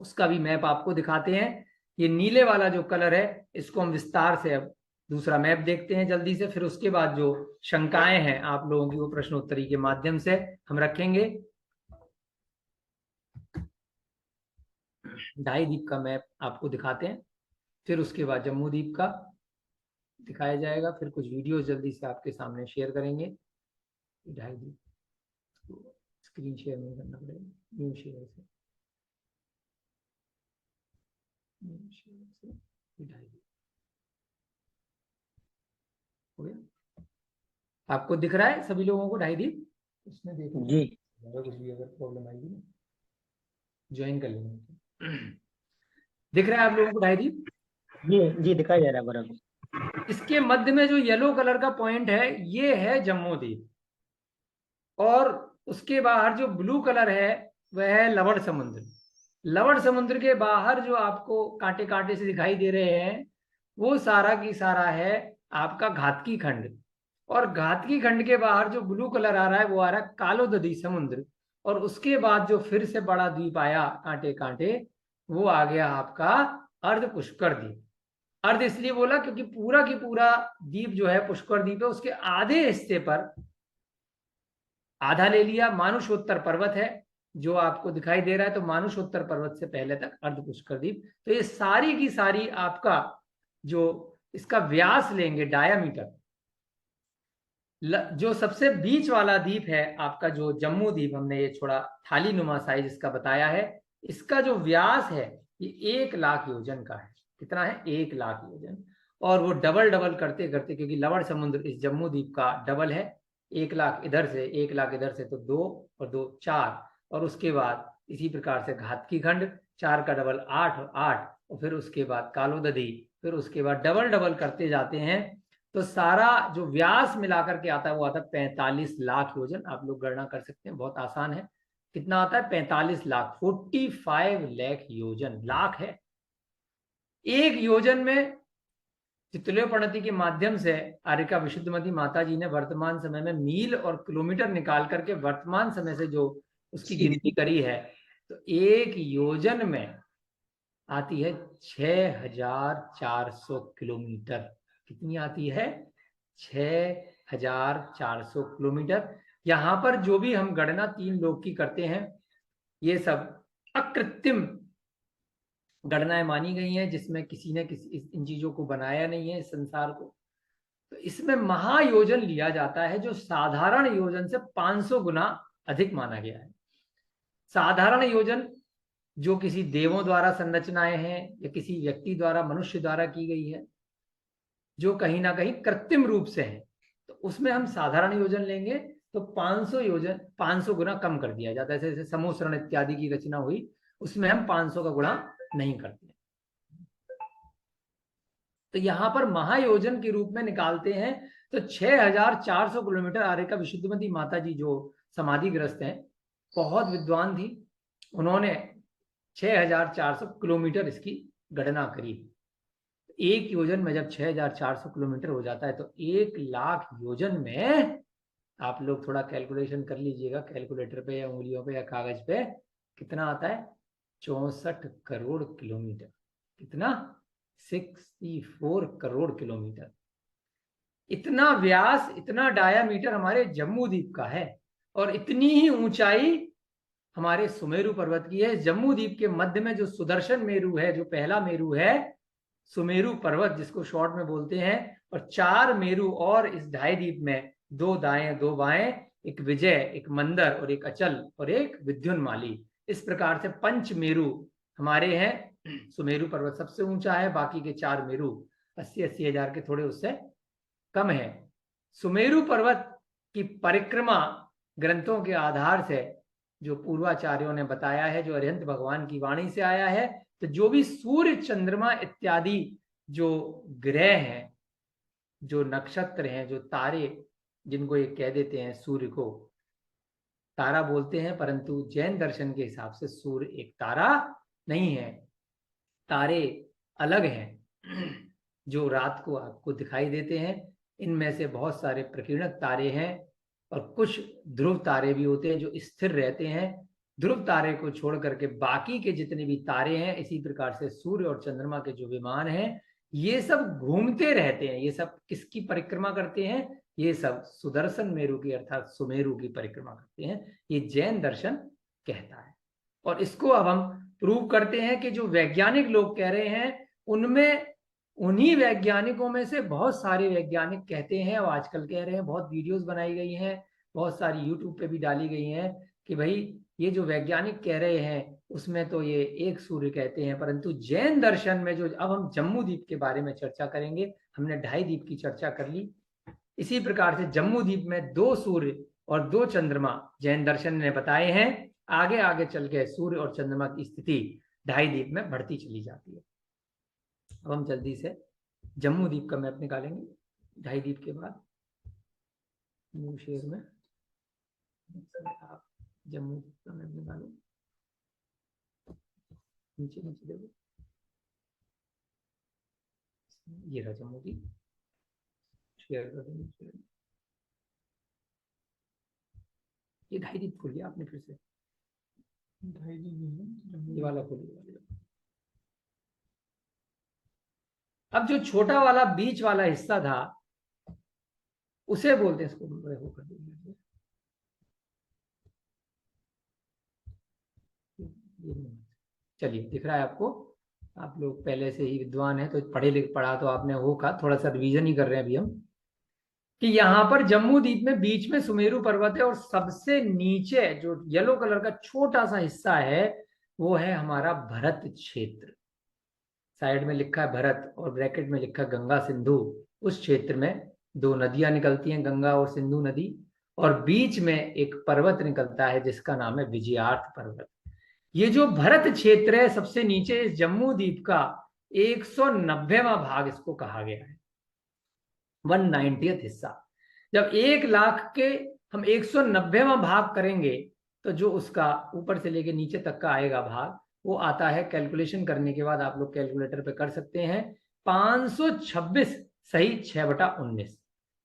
उसका भी मैप आपको दिखाते हैं। ये नीले वाला जो कलर है, इसको हम विस्तार से अब दूसरा मैप देखते हैं जल्दी से, फिर उसके बाद जो शंकाएं हैं आप लोगों की वो प्रश्नोत्तरी के माध्यम से हम रखेंगे। ढाई द्वीप का मैप आपको दिखाते हैं, फिर उसके बाद जम्मू द्वीप का दिखाया जाएगा, फिर कुछ वीडियो जल्दी से आपके सामने शेयर करेंगे। ढाई द्वीप स्क्रीन शेयर नहीं करना पड़ेगा, न्यू शेयर से ढाई द्वीप हो गया। आपको दिख रहा है सभी लोगों को ढाई द्वीप? उसमें देखो जी कुछ भी अगर प्रॉब्लम आएगी ना ज्वाइन कर लेंगे। दिख रहा है आप लोगों को ढाई द्वीप? जी जी दिखाई दे रहा है बराबर। इसके मध्य में जो येलो कलर का पॉइंट है, ये है जम्मू द्वीप, और उसके बाहर जो ब्लू कलर है वह है लवण समुद्र। लवण समुद्र के बाहर जो आपको कांटे कांटे से दिखाई दे रहे हैं, वो सारा की सारा है आपका घातकी खंड। और घातकी खंड के बाहर जो ब्लू कलर आ रहा है, वो आ रहा है कालोदधी समुद्र। और उसके बाद जो फिर से बड़ा द्वीप आया कांटे कांटे, वो आ गया आपका अर्ध पुष्कर द्वीप। अर्ध इसलिए बोला क्योंकि पूरा की पूरा द्वीप जो है पुष्कर द्वीप है, उसके आधे हिस्से पर आधा ले लिया मानुषोत्तर पर्वत है जो आपको दिखाई दे रहा है। तो मानुषोत्तर पर्वत से पहले तक अर्ध पुष्कर द्वीप। तो ये सारी की सारी आपका जो इसका व्यास लेंगे डायामीटर, जो सबसे बीच वाला द्वीप है आपका जो जम्मू द्वीप, हमने ये थोड़ा थाली नुमा साइज इसका बताया है, इसका जो व्यास है ये 1 लाख योजन का है। कितना है? 1 लाख योजन। और वो डबल डबल करते करते, क्योंकि लवण समुद्र इस जम्मू द्वीप का डबल है, 1 लाख इधर से 1 लाख इधर से, तो 2 और 2 4, और उसके बाद इसी प्रकार से घातकी खंड 4 का डबल 8 और 8, और फिर उसके बाद कालोदधी, फिर उसके बाद डबल डबल करते जाते हैं। तो सारा जो व्यास मिलाकर के आता है वो आता है 45 लाख योजन। आप लोग गणना कर सकते हैं, बहुत आसान है। कितना आता है? 45 लाख, 45 लाख योजन। लाख है एक योजन में। चित्तौड़ प्रणति के माध्यम से आर्यका विशुद्धमती माता जी ने वर्तमान समय में मील और किलोमीटर निकाल करके वर्तमान समय से जो उसकी गिनती करी है, तो एक योजन में आती है 6400 किलोमीटर। कितनी आती है? 6400 किलोमीटर। यहां पर जो भी हम गणना 3 लोग की करते हैं, ये सब अकृत्रिम गणनाएं मानी गई हैं, जिसमें किसी ने इन चीजों को बनाया नहीं है, इस संसार को। तो इसमें महायोजन लिया जाता है जो साधारण योजन से 500 गुना अधिक माना गया है। साधारण योजन जो किसी देवों द्वारा संरचनाएं हैं या किसी व्यक्ति द्वारा, मनुष्य द्वारा की गई है, जो कहीं ना कहीं कृत्रिम रूप से है, तो उसमें हम साधारण योजन लेंगे तो 500 योजन 500 गुना कम कर दिया जाता है। जैसे समूहरण इत्यादि की रचना हुई, उसमें हम 500 का गुणा नहीं करते। तो यहां पर महायोजन के रूप में निकालते हैं तो 6400 किलोमीटर। आर्यका विशुद्धमती माता जी जो समाधिग्रस्त हैं, बहुत विद्वान थी, उन्होंने 6400 किलोमीटर इसकी गणना करी। एक योजन में जब 6400 किलोमीटर हो जाता है तो 1,00,000 योजन में आप लोग थोड़ा कैलकुलेशन कर लीजिएगा कैलकुलेटर पे या उंगलियों पे या कागज पे, कितना आता है? 64 करोड़ किलोमीटर। कितना? 64 करोड़ किलोमीटर। इतना व्यास, इतना डायामीटर हमारे जम्मू द्वीप का है और इतनी ही ऊंचाई हमारे सुमेरु पर्वत की है। जम्मू द्वीप के मध्य में जो सुदर्शन मेरु है, जो पहला मेरु है, सुमेरु पर्वत जिसको शॉर्ट में बोलते हैं, और 4 मेरु और इस ढाई द्वीप में, 2 दाएं 2 बाएं, एक विजय, एक मंदर और एक अचल और एक विद्युन्माली, इस प्रकार से 5 मेरु हमारे हैं। सुमेरु पर्वत सबसे ऊंचा है, बाकी के 4 मेरु 80-80 हजार के थोड़े उससे कम है। सुमेरु पर्वत की परिक्रमा ग्रंथों के आधार से जो पूर्वाचार्यों ने बताया है, जो अरिहंत भगवान की वाणी से आया है, तो जो भी सूर्य, चंद्रमा इत्यादि जो ग्रह हैं, जो नक्षत्र हैं, जो तारे, जिनको ये कह देते हैं, सूर्य को तारा बोलते हैं, परंतु जैन दर्शन के हिसाब से सूर्य एक तारा नहीं है, तारे अलग हैं जो रात को आपको दिखाई देते हैं। इनमें से बहुत सारे प्रकीर्णक तारे हैं और कुछ ध्रुव तारे भी होते हैं जो स्थिर रहते हैं। ध्रुव तारे को छोड़ करके बाकी के जितने भी तारे हैं, इसी प्रकार से सूर्य और चंद्रमा के जो विमान हैं, ये सब घूमते रहते हैं। ये सब किसकी परिक्रमा करते हैं? ये सब सुदर्शन मेरु की अर्थात सुमेरु की परिक्रमा करते हैं। ये जैन दर्शन कहता है। और इसको अब हम प्रूव करते हैं कि जो वैज्ञानिक लोग कह रहे हैं, उनमें, उन्हीं वैज्ञानिकों में से बहुत सारे वैज्ञानिक कहते हैं और आजकल कह रहे हैं, बहुत वीडियोस बनाई गई हैं, बहुत सारी यूट्यूब पे भी डाली गई हैं कि भाई ये जो वैज्ञानिक कह रहे हैं उसमें तो ये एक सूर्य कहते हैं, परंतु जैन दर्शन में जो, अब हम जम्मू द्वीप के बारे में चर्चा करेंगे, हमने ढाई द्वीप की चर्चा कर ली, इसी प्रकार से जम्मू द्वीप में 2 सूर्य और 2 चंद्रमा जैन दर्शन ने बताए हैं। आगे आगे चल के सूर्य और चंद्रमा की स्थिति ढाई द्वीप में बढ़ती चली जाती है। अब हम जल्दी से जम्मू द्वीप का मैप निकालेंगे। ढाई द्वीप के बाद न्यू शेयर में आप जम्मू द्वीप का मैप निकालो, नीचे नीचे देखो, ये रहा जम्मू द्वीप। शेयर कर देंगे, ये ढाई द्वीप खोलिए आपने फिर से, ये वाला खोलिए। अब जो छोटा वाला बीच वाला हिस्सा था उसे बोलते हैं, इसको बड़े होकर दीजिए, चलिए दिख रहा है आपको। आप लोग पहले से ही विद्वान हैं तो पढ़ा तो आपने होगा, थोड़ा सा रिवीजन ही कर रहे हैं अभी हम, कि यहाँ पर जम्मू द्वीप में बीच में सुमेरु पर्वत है और सबसे नीचे जो येलो कलर का छोटा सा हिस्सा है वो है हमारा भरत क्षेत्र। साइड में लिखा है भरत और ब्रैकेट में लिखा गंगा सिंधु। उस क्षेत्र में 2 नदियां निकलती हैं, गंगा और सिंधु नदी, और बीच में एक पर्वत निकलता है जिसका नाम है विजयार्थ पर्वत। ये जो भरत क्षेत्र है सबसे नीचे, इस जम्मू द्वीप का 190वां भाग इसको कहा गया है, 190th हिस्सा। जब 1,00,000 के हम 190वां भाग करेंगे तो जो उसका ऊपर से लेके नीचे तक का आएगा भाग, वो आता है, कैलकुलेशन करने के बाद आप लोग कैलकुलेटर पे कर सकते हैं, 526 सही 6/19,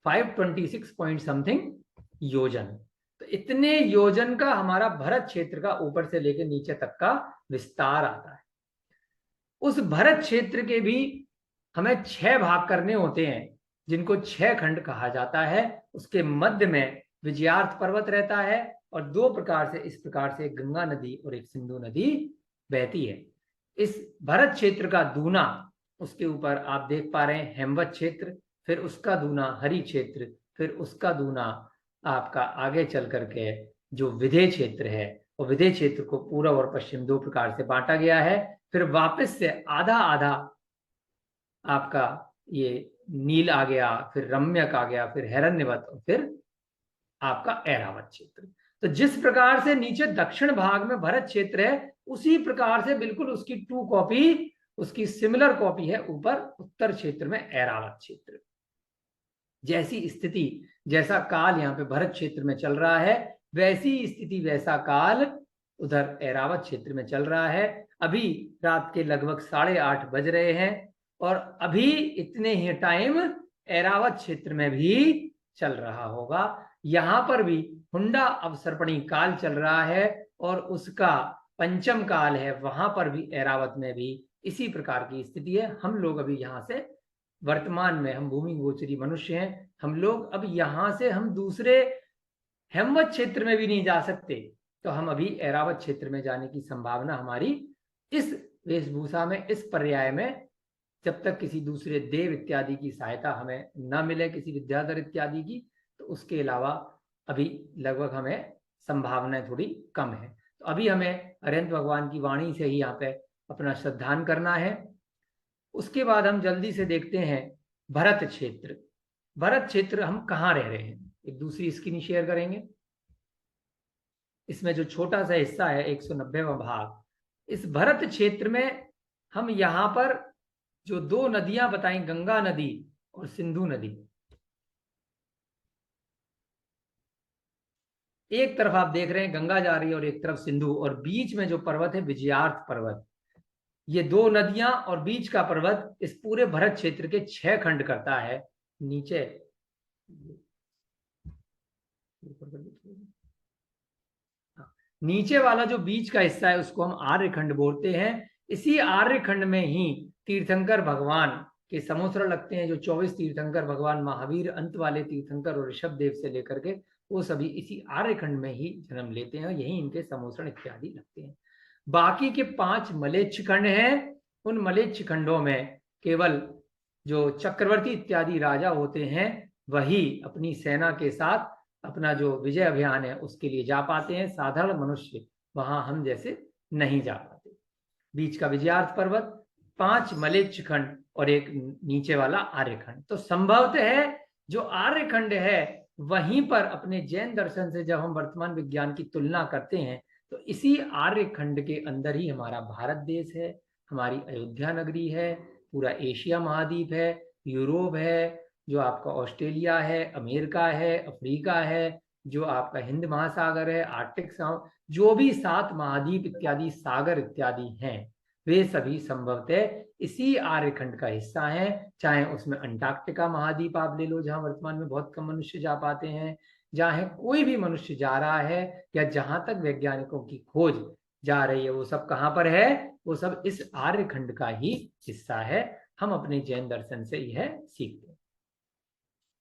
526 पॉइंट समथिंग योजन। तो इतने योजन का हमारा भरत क्षेत्र का ऊपर से लेके नीचे तक का विस्तार आता है। उस भरत क्षेत्र के भी हमें 6 भाग करने होते हैं जिनको 6 खंड कहा जाता है। उसके मध्य में विजयार्थ पर्वत रहता है और 2 प्रकार से, इस प्रकार से एक गंगा नदी और एक सिंधु नदी बहती है। इस भरत क्षेत्र का दूना, उसके ऊपर आप देख पा रहे हैं हेमवत क्षेत्र, फिर उसका दूना हरि क्षेत्र, फिर उसका दूना आपका आगे चल करके जो विधेय क्षेत्र है, और विधेय क्षेत्र को पूर्व और पश्चिम दो प्रकार से बांटा गया है। फिर वापस से आधा आधा आपका ये नील आ गया, फिर रम्यक आ गया, फिर हिरण्यवत, और फिर आपका ऐरावत क्षेत्र। तो जिस प्रकार से नीचे दक्षिण भाग में भरत क्षेत्र है, उसी प्रकार से बिल्कुल उसकी टू कॉपी, उसकी सिमिलर कॉपी है ऊपर उत्तर क्षेत्र में ऐरावत क्षेत्र। जैसी स्थिति, जैसा काल यहाँ पे भरत क्षेत्र में चल रहा है, वैसी स्थिति वैसा काल उधर ऐरावत क्षेत्र में चल रहा है। अभी रात के लगभग 8:30 बज रहे हैं, और अभी इतने ही टाइम ऐरावत क्षेत्र में भी चल रहा होगा। यहाँ पर भी हुंडा अवसर्पणी काल चल रहा है, और उसका पंचम काल है, वहां पर भी ऐरावत में भी इसी प्रकार की स्थिति है। हम लोग अभी यहाँ से वर्तमान में, हम भूमि गोचरी मनुष्य हैं, हम लोग अब यहां से हम दूसरे हेमवत क्षेत्र में भी नहीं जा सकते, तो हम अभी ऐरावत क्षेत्र में जाने की संभावना हमारी इस वेशभूषा में, इस पर्याय में, जब तक किसी दूसरे देव इत्यादि की सहायता हमें न मिले, किसी विद्याधर इत्यादि की, तो उसके अलावा अभी लगभग हमें संभावनाएं थोड़ी कम है। तो अभी हमें अरिहंत भगवान की वाणी से ही यहाँ पे अपना श्रद्धान करना है। उसके बाद हम जल्दी से देखते हैं भरत क्षेत्र। भरत क्षेत्र हम कहाँ रह रहे हैं, एक दूसरी स्क्रीन शेयर करेंगे। इसमें जो छोटा सा हिस्सा है 190वां भाग, इस भरत क्षेत्र में हम यहाँ पर जो दो नदियां बताई, गंगा नदी और सिंधु नदी, एक तरफ आप देख रहे हैं गंगा जा रही है और एक तरफ सिंधु, और बीच में जो पर्वत है विजयार्थ पर्वत, ये दो नदियां और बीच का पर्वत इस पूरे भरत क्षेत्र के 6 खंड करता है। नीचे नीचे वाला जो बीच का हिस्सा है उसको हम आर्यखंड बोलते हैं। इसी आर्यखंड में ही तीर्थंकर भगवान के समोसर लगते हैं, जो 24 तीर्थंकर भगवान महावीर, अंत वाले तीर्थंकर और ऋषभ देव से लेकर के वो सभी इसी आर्यखंड में ही जन्म लेते हैं, यही इनके समोसरण इत्यादि लगते हैं। बाकी के 5 मलेच्छ खंड हैं, उन मलेच्छ खंडों में केवल जो चक्रवर्ती इत्यादि राजा होते हैं वही अपनी सेना के साथ अपना जो विजय अभियान है उसके लिए जा पाते हैं। साधारण मनुष्य वहां हम जैसे नहीं जा पाते। बीच का विजयार्थ पर्वत, 5 मलेच्छ खंड और एक नीचे वाला आर्यखंड। तो संभवतः है जो आर्यखंड है वहीं पर अपने जैन दर्शन से जब हम वर्तमान विज्ञान की तुलना करते हैं तो इसी आर्यखंड के अंदर ही हमारा भारत देश है, हमारी अयोध्या नगरी है, पूरा एशिया महाद्वीप है, यूरोप है, जो आपका ऑस्ट्रेलिया है, अमेरिका है, अफ्रीका है, जो आपका हिंद महासागर है, आर्कटिक, जो भी 7 महाद्वीप इत्यादि सागर इत्यादि हैं, वे सभी संभवतः इसी आर्यखंड का हिस्सा हैं। चाहे उसमें अंटार्कटिका महाद्वीप आप ले लो, जहां वर्तमान में बहुत कम मनुष्य जा पाते हैं, जहां कोई भी मनुष्य जा रहा है, या जहां तक वैज्ञानिकों की खोज जा रही है, वो सब कहां पर है, वो सब इस आर्यखंड का ही हिस्सा है। हम अपने जैन दर्शन से यह सीखते हैं।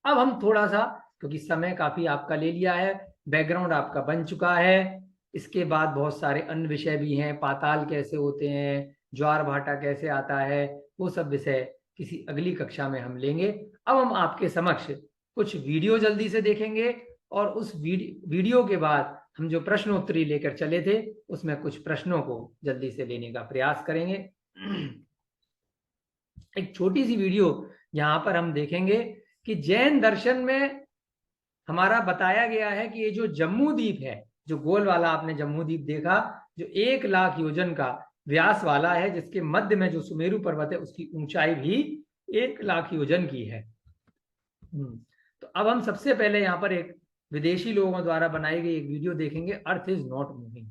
अब हम थोड़ा सा, क्योंकि समय काफी आपका ले लिया है, बैकग्राउंड आपका बन चुका है, इसके बाद बहुत सारे अन्य विषय भी हैं, पाताल कैसे होते हैं, ज्वार भाटा कैसे आता है, वो सब विषय किसी अगली कक्षा में हम लेंगे। अब हम आपके समक्ष कुछ वीडियो जल्दी से देखेंगे, और उस वीडियो के बाद हम जो प्रश्नोत्तरी लेकर चले थे उसमें कुछ प्रश्नों को जल्दी से लेने का प्रयास करेंगे। एक छोटी सी वीडियो यहाँ पर हम देखेंगे कि जैन दर्शन में हमारा बताया गया है कि ये जो जम्मू द्वीप है, जो गोल वाला आपने जम्मू द्वीप देखा, जो 1 लाख योजन का व्यास वाला है, जिसके मध्य में जो सुमेरु पर्वत है उसकी ऊंचाई भी 1 लाख योजन की है। तो अब हम सबसे पहले यहाँ पर एक विदेशी लोगों द्वारा बनाई गई एक वीडियो देखेंगे, अर्थ इज नॉट मूविंग,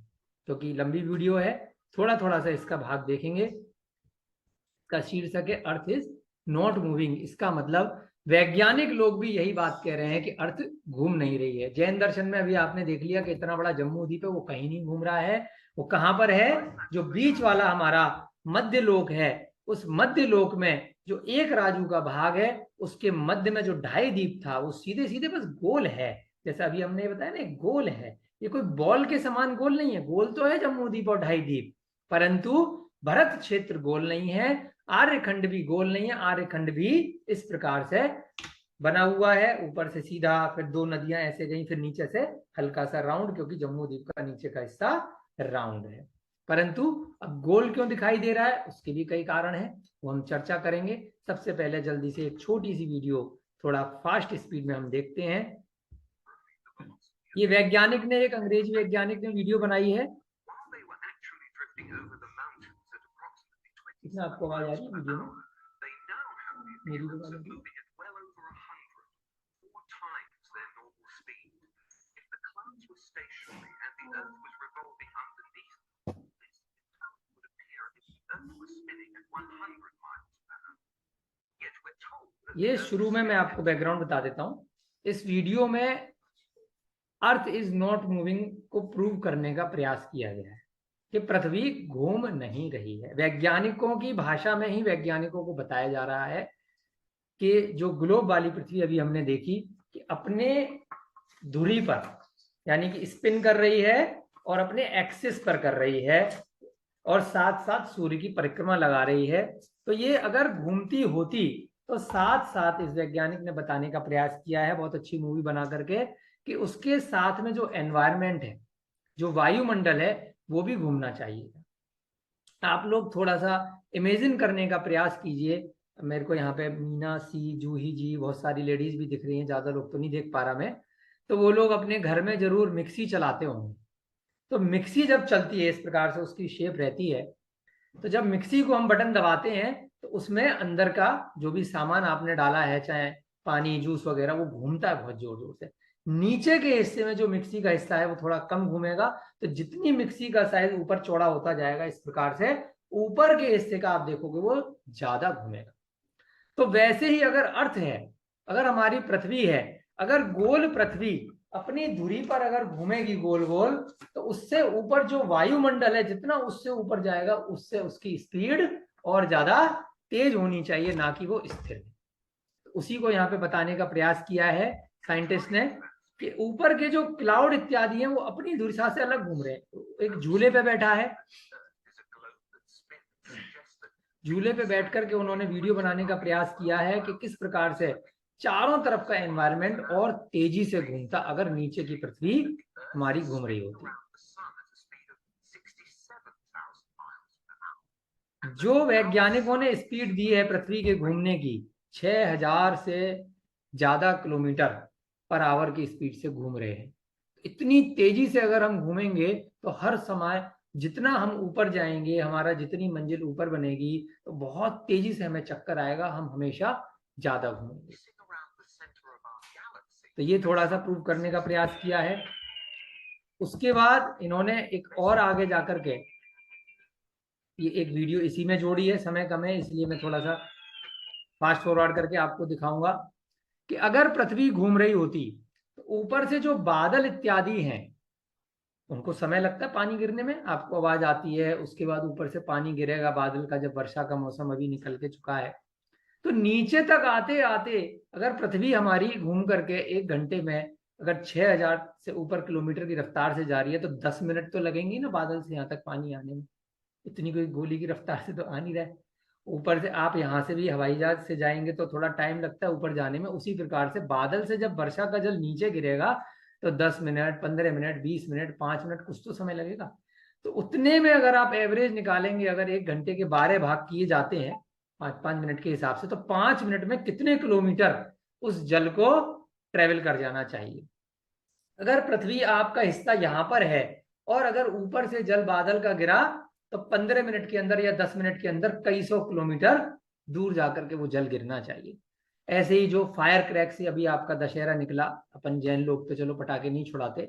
क्योंकि लंबी वीडियो है, थोड़ा थोड़ा सा इसका भाग देखेंगे। इसका शीर्षक है अर्थ इज नॉट मूविंग। इसका मतलब वैज्ञानिक लोग भी यही बात कह रहे हैं कि अर्थ घूम नहीं रही है। जैन दर्शन में अभी आपने देख लिया कि इतना बड़ा जम्मू द्वीप है, वो कहीं नहीं घूम रहा है। वो कहां पर है, जो बीच वाला हमारा मध्य लोक है, उस मध्य लोक में जो एक राजू का भाग है, उसके मध्य में जो 2.5 द्वीप था वो सीधे सीधे बस गोल है। जैसा अभी हमने बताया ना, गोल है, ये कोई बॉल के समान गोल नहीं है। गोल तो है जम्मू द्वीप और 2.5 द्वीप, परंतु भरत क्षेत्र गोल नहीं है। आर्यखंड भी गोल नहीं है, आर्यखंड भी इस प्रकार से बना हुआ है, ऊपर से सीधा, फिर दो नदियां ऐसे गई, फिर नीचे से हल्का सा राउंड, क्योंकि जम्मू द्वीप का नीचे का हिस्सा राउंड है। परंतु अब गोल क्यों दिखाई दे रहा है, उसके भी कई कारण है, वो हम चर्चा करेंगे। सबसे पहले जल्दी से एक छोटी सी वीडियो थोड़ा फास्ट स्पीड में हम देखते हैं। ये वैज्ञानिक ने, एक अंग्रेजी वैज्ञानिक ने वीडियो बनाई है। कितना आपको आवाज आ रही है वीडियो में? मेरी आवाज आ रही है? ये शुरू में मैं आपको बैकग्राउंड बता देता हूं। इस वीडियो में अर्थ इज नॉट मूविंग को प्रूव करने का प्रयास किया गया है कि पृथ्वी घूम नहीं रही है। वैज्ञानिकों की भाषा में ही वैज्ञानिकों को बताया जा रहा है कि जो ग्लोब वाली पृथ्वी अभी हमने देखी कि अपने धुरी पर, यानी कि स्पिन कर रही है और अपने एक्सिस पर कर रही है, और साथ साथ सूर्य की परिक्रमा लगा रही है। तो ये अगर घूमती होती तो साथ साथ इस वैज्ञानिक ने बताने का प्रयास किया है, बहुत अच्छी मूवी बना करके, कि उसके साथ में जो एनवायरमेंट है, जो वायुमंडल है, वो भी घूमना चाहिए। आप लोग थोड़ा सा इमेजिन करने का प्रयास कीजिए। मेरे को यहाँ पे मीना सी, जूही जी, बहुत सारी लेडीज भी दिख रही हैं, ज्यादा लोग तो नहीं देख पा रहा मैं। तो वो लोग अपने घर में जरूर मिक्सी चलाते होंगे। तो मिक्सी जब चलती है इस प्रकार से, उसकी शेप रहती है, तो जब मिक्सी को हम बटन दबाते हैं तो उसमें अंदर का जो भी सामान आपने डाला है, चाहे पानी, जूस वगैरह, वो घूमता है बहुत जोर जोर से। नीचे के हिस्से में जो मिक्सी का हिस्सा है वो थोड़ा कम घूमेगा। तो जितनी मिक्सी का साइज ऊपर चौड़ा होता जाएगा, इस प्रकार से ऊपर के हिस्से का आप देखोगे वो ज्यादा घूमेगा। तो वैसे ही अगर अर्थ है, अगर हमारी पृथ्वी है, अगर गोल पृथ्वी अपनी धुरी पर अगर घूमेगी गोल गोल, तो उससे ऊपर जो वायुमंडल है, जितना उससे ऊपर जाएगा, उससे उसकी स्पीड और ज्यादा तेज होनी चाहिए, ना कि वो स्थिर। तो उसी को यहाँ पे बताने का प्रयास किया है साइंटिस्ट ने, कि ऊपर के जो क्लाउड इत्यादि हैं वो अपनी दिशा से अलग घूम रहे हैं। एक झूले पे बैठा है, झूले पे बैठ करके उन्होंने वीडियो बनाने का प्रयास किया है कि किस प्रकार से चारों तरफ का एनवायरनमेंट और तेजी से घूमता अगर नीचे की पृथ्वी हमारी घूम रही होती। जो वैज्ञानिकों ने स्पीड दी है पृथ्वी के घूमने की, 6000 से ज्यादा किलोमीटर पर आवर की स्पीड से घूम रहे हैं। इतनी तेजी से अगर हम घूमेंगे तो हर समय जितना हम ऊपर जाएंगे, हमारा जितनी मंजिल ऊपर बनेगी, तो बहुत तेजी से हमें चक्कर आएगा, हम हमेशा ज्यादा घूमेंगे। तो ये थोड़ा सा प्रूव करने का प्रयास किया है। उसके बाद इन्होंने एक और आगे जाकर के ये एक वीडियो इसी में जोड़ी है, समय कम है इसलिए मैं थोड़ा सा फास्ट फॉरवर्ड करके आपको दिखाऊंगा कि अगर पृथ्वी घूम रही होती तो ऊपर से जो बादल इत्यादि हैं उनको समय लगता है पानी गिरने में। आपको आवाज आती है, उसके बाद ऊपर से पानी गिरेगा बादल का, जब वर्षा का मौसम अभी निकल के चुका है। तो नीचे तक आते आते अगर पृथ्वी हमारी घूम करके 1 घंटे में अगर 6000 से ऊपर किलोमीटर की रफ्तार से जा रही है, तो 10 मिनट तो लगेंगे ना बादल से यहाँ तक पानी आने में। इतनी कोई गोली की रफ्तार से तो आ नहीं रहा है। ऊपर से आप यहाँ से भी हवाई जहाज से जाएंगे तो थोड़ा टाइम लगता है ऊपर जाने में। उसी प्रकार से बादल से जब वर्षा का जल नीचे गिरेगा तो 10 मिनट, 15 मिनट, 20 मिनट, 5 मिनट, कुछ तो समय लगेगा। तो उतने में अगर आप एवरेज निकालेंगे, अगर 1 घंटे के 12 भाग किए जाते हैं 5-5 मिनट के हिसाब से, तो 5 मिनट में कितने किलोमीटर उस जल को ट्रेवल कर जाना चाहिए। अगर पृथ्वी आपका हिस्सा यहाँ पर है और अगर ऊपर से जल बादल का गिरा, तो 15 मिनट के अंदर या 10 मिनट के अंदर कई सौ किलोमीटर दूर जाकर के वो जल गिरना चाहिए। ऐसे ही जो फायर क्रैक से अभी आपका दशहरा निकला, अपन जैन लोग तो चलो पटाखे नहीं छुड़ाते,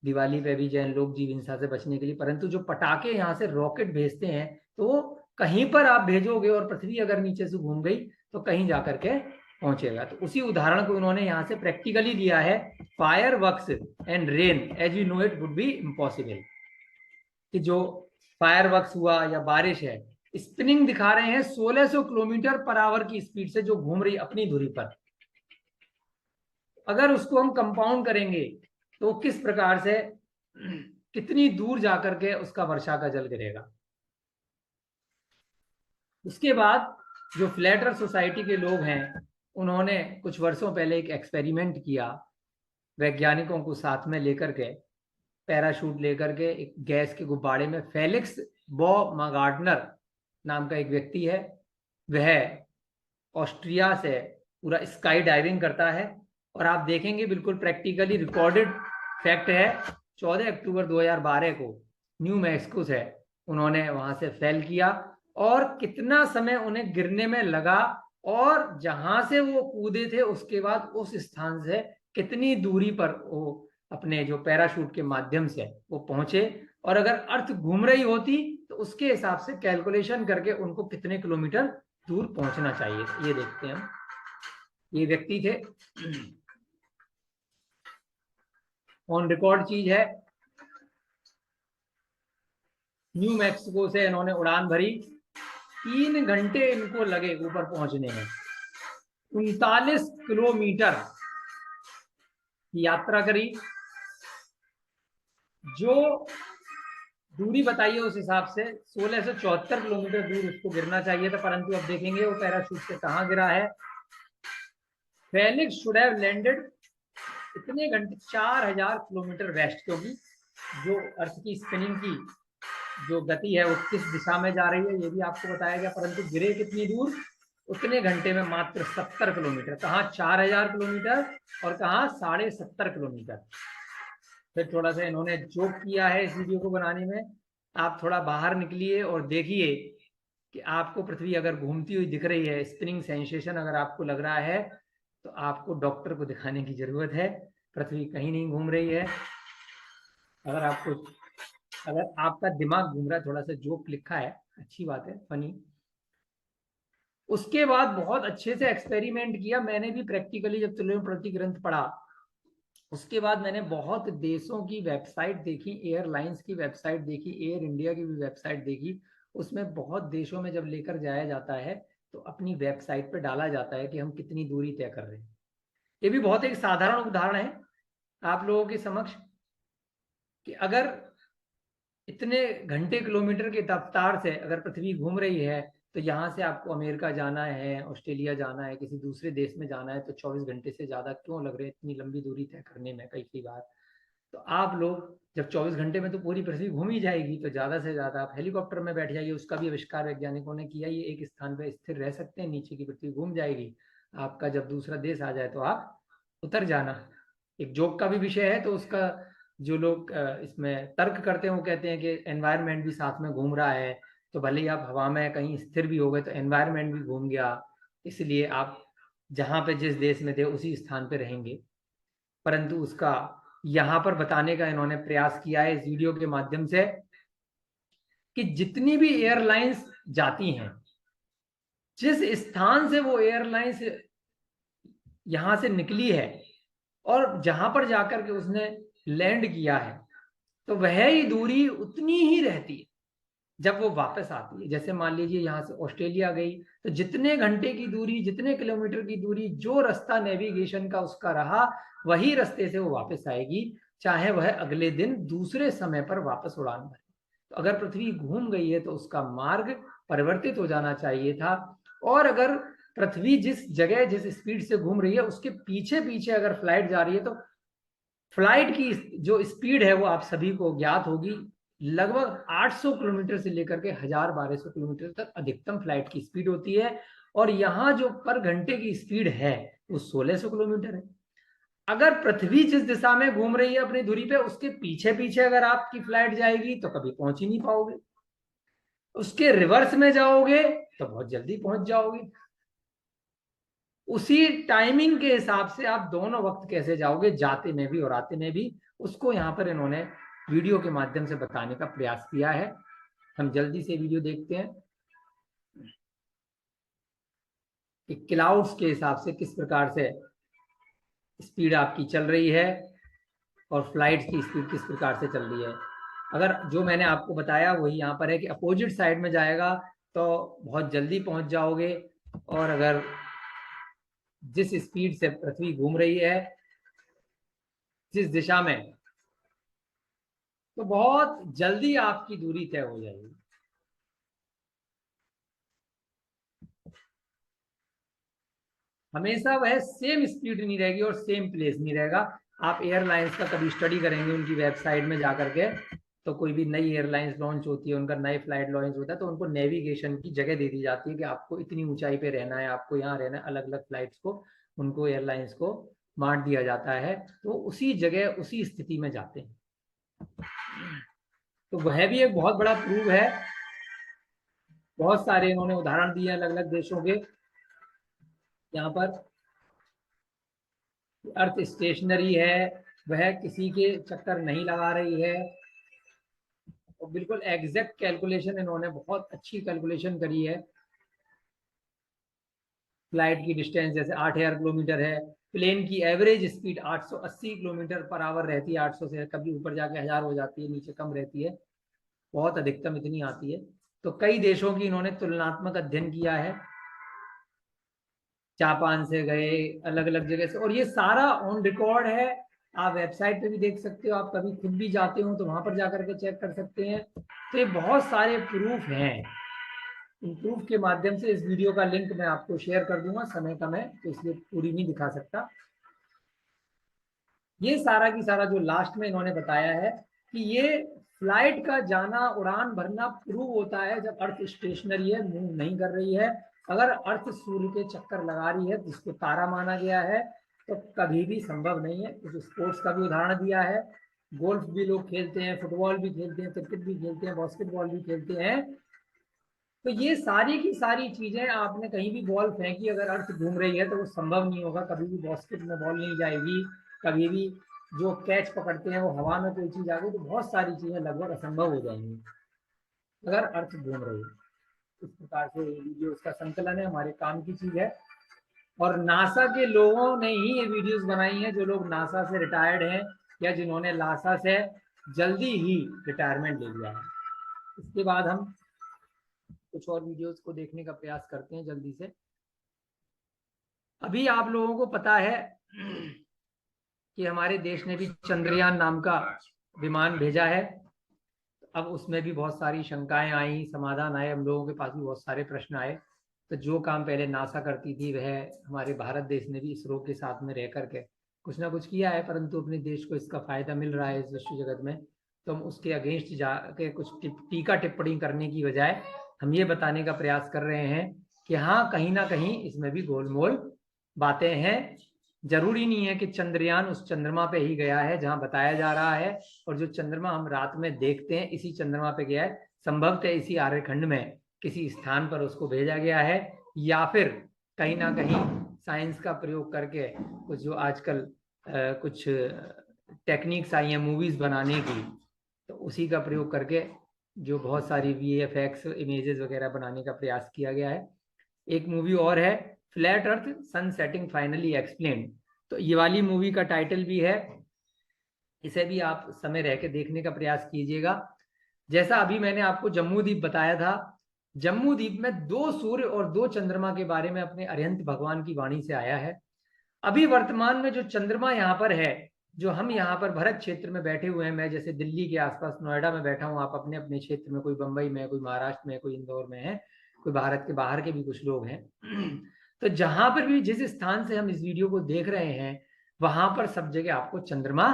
दिवाली पे भी जैन लोग जीव हिंसा से बचने के लिए, परंतु जो पटाखे यहाँ से रॉकेट भेजते हैं, तो कहीं पर आप भेजोगे और पृथ्वी अगर नीचे से घूम गई तो कहीं जाकर के पहुंचेगा। तो उसी उदाहरण को उन्होंने यहाँ से प्रैक्टिकली दिया है। Fire works and rain as you know it would be impossible. कि जो फायर वर्क्स हुआ या बारिश है, स्पिनिंग दिखा रहे हैं 1600 किलोमीटर पर आवर की स्पीड से जो घूम रही अपनी धुरी पर। अगर उसको हम कंपाउंड करेंगे तो किस प्रकार से, कितनी दूर जाकर के उसका वर्षा का जल गिरेगा। उसके बाद जो फ्लैट अर्थ सोसाइटी के लोग हैं, उन्होंने कुछ वर्षों पहले एक एक्सपेरिमेंट किया, वैज्ञानिकों को साथ में लेकर के, पैराशूट लेकर के एक गैस के गुब्बारे में। फेलिक्स बॉमागार्डनर नाम का एक व्यक्ति है, वह ऑस्ट्रिया से पूरा स्काई डाइविंग करता है, और आप देखेंगे बिल्कुल प्रैक्टिकली रिकॉर्डेड फैक्ट है, 14 अक्टूबर 2012 को न्यू मैक्सिको से उन्होंने वहां से फेल किया, और कितना समय उन्हें गिरने में लगा, और जहां से वो कूदे थे उसके बाद उस स्थान से कितनी दूरी पर वो अपने जो पैराशूट के माध्यम से वो पहुंचे, और अगर अर्थ घूम रही होती तो उसके हिसाब से कैलकुलेशन करके उनको कितने किलोमीटर दूर पहुंचना चाहिए। ये देखते हैं हम, ये व्यक्ति थे, ऑन रिकॉर्ड चीज है। न्यू मैक्सिको से इन्होंने उड़ान भरी, 3 घंटे इनको लगे ऊपर पहुंचने में, 39 किलोमीटर की यात्रा करी। जो दूरी बताइए उस हिसाब से 1674 किलोमीटर दूर उसको गिरना चाहिए था, परंतु अब देखेंगे वो पैराशूट से कहां गिरा है। फेलिक्स शुड हैव लैंडेड इतने घंटे 4000 किलोमीटर वेस्ट, क्योंकि जो अर्थ की स्पिनिंग की जो गति है वो किस दिशा में जा रही है ये भी आपको बताया गया, परंतु गिरे कितनी दूर, उतने घंटे में मात्र 70 किलोमीटर। कहाँ 4000 किलोमीटर और कहाँ 70.5 किलोमीटर। फिर थोड़ा सा इन्होंने जोक किया है इस वीडियो को बनाने में। आप थोड़ा बाहर निकलिए और देखिए कि आपको पृथ्वी अगर घूमती हुई दिख रही है, स्पिनिंग सेंसेशन अगर आपको लग रहा है, तो आपको डॉक्टर को दिखाने की जरूरत है। पृथ्वी कहीं नहीं घूम रही है। अगर आपका दिमाग घूम रहा है, थोड़ा सा जोक लिखा है, अच्छी बात है, फनी। उसके बाद बहुत अच्छे से एक्सपेरिमेंट किया मैंने भी प्रैक्टिकली, जब तुल्य प्रति ग्रंथ पढ़ा, उसके बाद मैंने बहुत देशों की वेबसाइट देखी, एयरलाइंस की वेबसाइट देखी, एयर इंडिया की भी वेबसाइट देखी। उसमें बहुत देशों में जब लेकर जाया जाता है तो अपनी वेबसाइट पर डाला जाता है कि हम कितनी दूरी तय कर रहे हैं। ये भी बहुत एक साधारण उदाहरण है आप लोगों के समक्ष, कि अगर इतने घंटे किलोमीटर की रफ्तार से अगर पृथ्वी घूम रही है, तो यहाँ से आपको अमेरिका जाना है, ऑस्ट्रेलिया जाना है, किसी दूसरे देश में जाना है, तो 24 घंटे से ज़्यादा क्यों लग रहे हैं इतनी लंबी दूरी तय करने में कई बार। तो आप लोग जब 24 घंटे में तो पूरी पृथ्वी घूम ही जाएगी, तो ज़्यादा से ज़्यादा आप हेलीकॉप्टर में बैठ जाइए। उसका भी आविष्कार वैज्ञानिकों ने किया, ये एक स्थान पर स्थिर रह सकते हैं, नीचे की पृथ्वी घूम जाएगी, आपका जब दूसरा देश आ जाए तो आप उतर जाना। एक जोक का भी विषय है, तो उसका जो लोग इसमें तर्क करते हैं वो कहते हैं कि एनवायरनमेंट भी साथ में घूम रहा है, तो भले ही आप हवा में कहीं स्थिर भी हो गए तो एनवायरनमेंट भी घूम गया, इसलिए आप जहां पे जिस देश में थे उसी स्थान पे रहेंगे। परंतु उसका यहां पर बताने का इन्होंने प्रयास किया है इस वीडियो के माध्यम से, कि जितनी भी एयरलाइंस जाती हैं, जिस स्थान से वो एयरलाइंस यहां से निकली है और जहां पर जाकर के उसने लैंड किया है, तो वह ही दूरी उतनी ही रहती है जब वो वापस आती है। जैसे मान लीजिए यहाँ से ऑस्ट्रेलिया गई, तो जितने घंटे की दूरी, जितने किलोमीटर की दूरी, जो रास्ता नेविगेशन का उसका रहा, वही रास्ते से वो वापस आएगी, चाहे वह अगले दिन दूसरे समय पर वापस उड़ान भरे। तो अगर पृथ्वी घूम गई है तो उसका मार्ग परिवर्तित हो जाना चाहिए था, और अगर पृथ्वी जिस जगह जिस स्पीड से घूम रही है उसके पीछे पीछे अगर फ्लाइट जा रही है, तो फ्लाइट की जो स्पीड है वो आप सभी को ज्ञात होगी, लगभग 800 किलोमीटर से लेकर के 1000-1200 किलोमीटर तक अधिकतम फ्लाइट की स्पीड होती है, और यहाँ जो पर घंटे की स्पीड है वो 1600 किलोमीटर है। अगर पृथ्वी जिस दिशा में घूम रही है अपनी धुरी पे, उसके पीछे पीछे अगर आपकी फ्लाइट जाएगी तो कभी पहुंच ही नहीं पाओगे, उसके रिवर्स में जाओगे तो बहुत जल्दी पहुंच जाओगे। उसी टाइमिंग के हिसाब से आप दोनों वक्त कैसे जाओगे, जाते में भी और आते में भी, उसको यहाँ पर इन्होंने वीडियो के माध्यम से बताने का प्रयास किया है। हम जल्दी से वीडियो देखते हैं कि क्लाउड्स के हिसाब से किस प्रकार से स्पीड आपकी चल रही है और फ्लाइट की स्पीड किस प्रकार से चल रही है। अगर जो मैंने आपको बताया वही यहाँ पर है कि अपोजिट साइड में जाएगा तो बहुत जल्दी पहुंच जाओगे, और अगर जिस स्पीड से पृथ्वी घूम रही है जिस दिशा में, तो बहुत जल्दी आपकी दूरी तय हो जाएगी। हमेशा वह सेम स्पीड नहीं रहेगी और सेम प्लेस नहीं रहेगा। आप एयरलाइंस का कभी स्टडी करेंगे उनकी वेबसाइट में जाकर के, तो कोई भी नई एयरलाइंस लॉन्च होती है, उनका नए फ्लाइट लॉन्च होता है, तो उनको नेविगेशन की जगह दे दी जाती है कि आपको इतनी ऊंचाई पे रहना है, आपको यहाँ रहना है। अलग अलग फ्लाइट्स को उनको एयरलाइंस को बांट दिया जाता है, तो उसी जगह उसी स्थिति में जाते हैं। तो वह भी एक बहुत बड़ा प्रूव है। बहुत सारे इन्होंने उदाहरण दिए अलग अलग देशों के, यहाँ पर अर्थ स्टेशनरी है, वह किसी के चक्कर नहीं लगा रही है, और बिल्कुल एग्जैक्ट कैलकुलेशन इन्होंने बहुत अच्छी कैलकुलेशन करी है। फ्लाइट की डिस्टेंस जैसे 8000 किलोमीटर है, प्लेन की average speed 880 kilometre per hour रहती है, 800 से कभी ऊपर जाके 1000 हो जाती है, नीचे कम रहती है, बहुत अधिकतम इतनी आती है। तो कई देशों की इन्होंने तुलनात्मक अध्ययन किया है, जापान से गए, अलग अलग जगह से, और ये सारा ऑन रिकॉर्ड है। आप वेबसाइट पे भी देख सकते हो, आप कभी खुद भी जाते हो तो वहां पर जाकर के चेक कर सकते हैं। तो ये बहुत सारे प्रूफ हैं। इन प्रूफ के माध्यम से इस वीडियो का लिंक मैं आपको शेयर कर दूंगा, समय कम है तो इसलिए पूरी नहीं दिखा सकता। ये सारा की सारा जो लास्ट में इन्होंने बताया है कि ये फ्लाइट का जाना, उड़ान भरना प्रूव होता है जब अर्थ स्टेशनरी है, मूव नहीं कर रही है। अगर अर्थ सूर्य के चक्कर लगा रही है, जिसको तारा माना गया है, तो कभी भी संभव नहीं है। कुछ स्पोर्ट्स का भी उदाहरण दिया है, गोल्फ भी लोग खेलते हैं, फुटबॉल भी खेलते हैं, क्रिकेट भी खेलते हैं, बास्केटबॉल भी खेलते हैं। तो ये सारी की सारी चीजें, आपने कहीं भी बॉल फेंकी, अगर अर्थ घूम रही है तो वो संभव नहीं होगा, कभी भी बास्केट में बॉल नहीं जाएगी, कभी भी जो कैच पकड़ते हैं वो हवा में कोई चीज आ गई, तो बहुत सारी चीजें लगभग असंभव हो जाएंगी अगर अर्थ घूम रही है। इस प्रकार से वीडियो उसका संकलन है, हमारे काम की चीज है। और नासा के लोगों ने ही ये वीडियोस बनाई हैं, जो लोग नासा से रिटायर्ड हैं या जिन्होंने नासा से जल्दी ही रिटायरमेंट ले लिया है। इसके बाद हम कुछ और वीडियोस को देखने का प्रयास करते हैं जल्दी से। अभी आप लोगों को पता है कि हमारे देश ने भी चंद्रयान नाम का विमान भेजा है। अब उसमें भी बहुत सारी शंकाएं आई, समाधान आए, हम लोगों के पास भी बहुत सारे प्रश्न आए। तो जो काम पहले नासा करती थी, वह हमारे भारत देश ने भी इसरो के साथ में रह करके कुछ ना कुछ किया है, परंतु अपने देश को इसका फायदा मिल रहा है इस विश्व जगत में। तो हम उसके अगेंस्ट जाके कुछ टीका टिप्पणी करने की बजाय हम ये बताने का प्रयास कर रहे हैं कि हाँ, कहीं ना कहीं इसमें भी गोलमोल बातें हैं। जरूरी नहीं है कि चंद्रयान उस चंद्रमा पे ही गया है जहां बताया जा रहा है, और जो चंद्रमा हम रात में देखते हैं इसी चंद्रमा पे गया है। संभवतः इसी आर्यखंड में किसी स्थान पर उसको भेजा गया है, या फिर कहीं ना कहीं साइंस का प्रयोग करके कुछ जो आजकल कुछ टेक्निक्स आई हैं मूवीज बनाने की, तो उसी का प्रयोग करके जो बहुत सारी VFX इमेजेस वगैरह बनाने का प्रयास किया गया है। एक मूवी और है, फ्लैट अर्थ सन सेटिंग फाइनली एक्सप्लेन्ड। तो ये वाली मूवी का टाइटल भी है, इसे भी आप समय रह के देखने का प्रयास कीजिएगा। जैसा अभी मैंने आपको जम्मू द्वीप बताया था, जम्मू द्वीप में 2 सूर्य और 2 चंद्रमा के बारे में अपने अरिहंत भगवान की वाणी से आया है। अभी वर्तमान में जो चंद्रमा यहाँ पर है, जो हम यहाँ पर भरत क्षेत्र में बैठे हुए हैं, मैं जैसे दिल्ली के आसपास नोएडा में बैठा हूँ, आप अपने अपने क्षेत्र में, कोई बंबई में, कोई महाराष्ट्र में, कोई इंदौर में है, कोई भारत के बाहर के भी कुछ लोग हैं। तो जहां पर भी जिस स्थान से हम इस वीडियो को देख रहे हैं, वहां पर सब जगह आपको चंद्रमा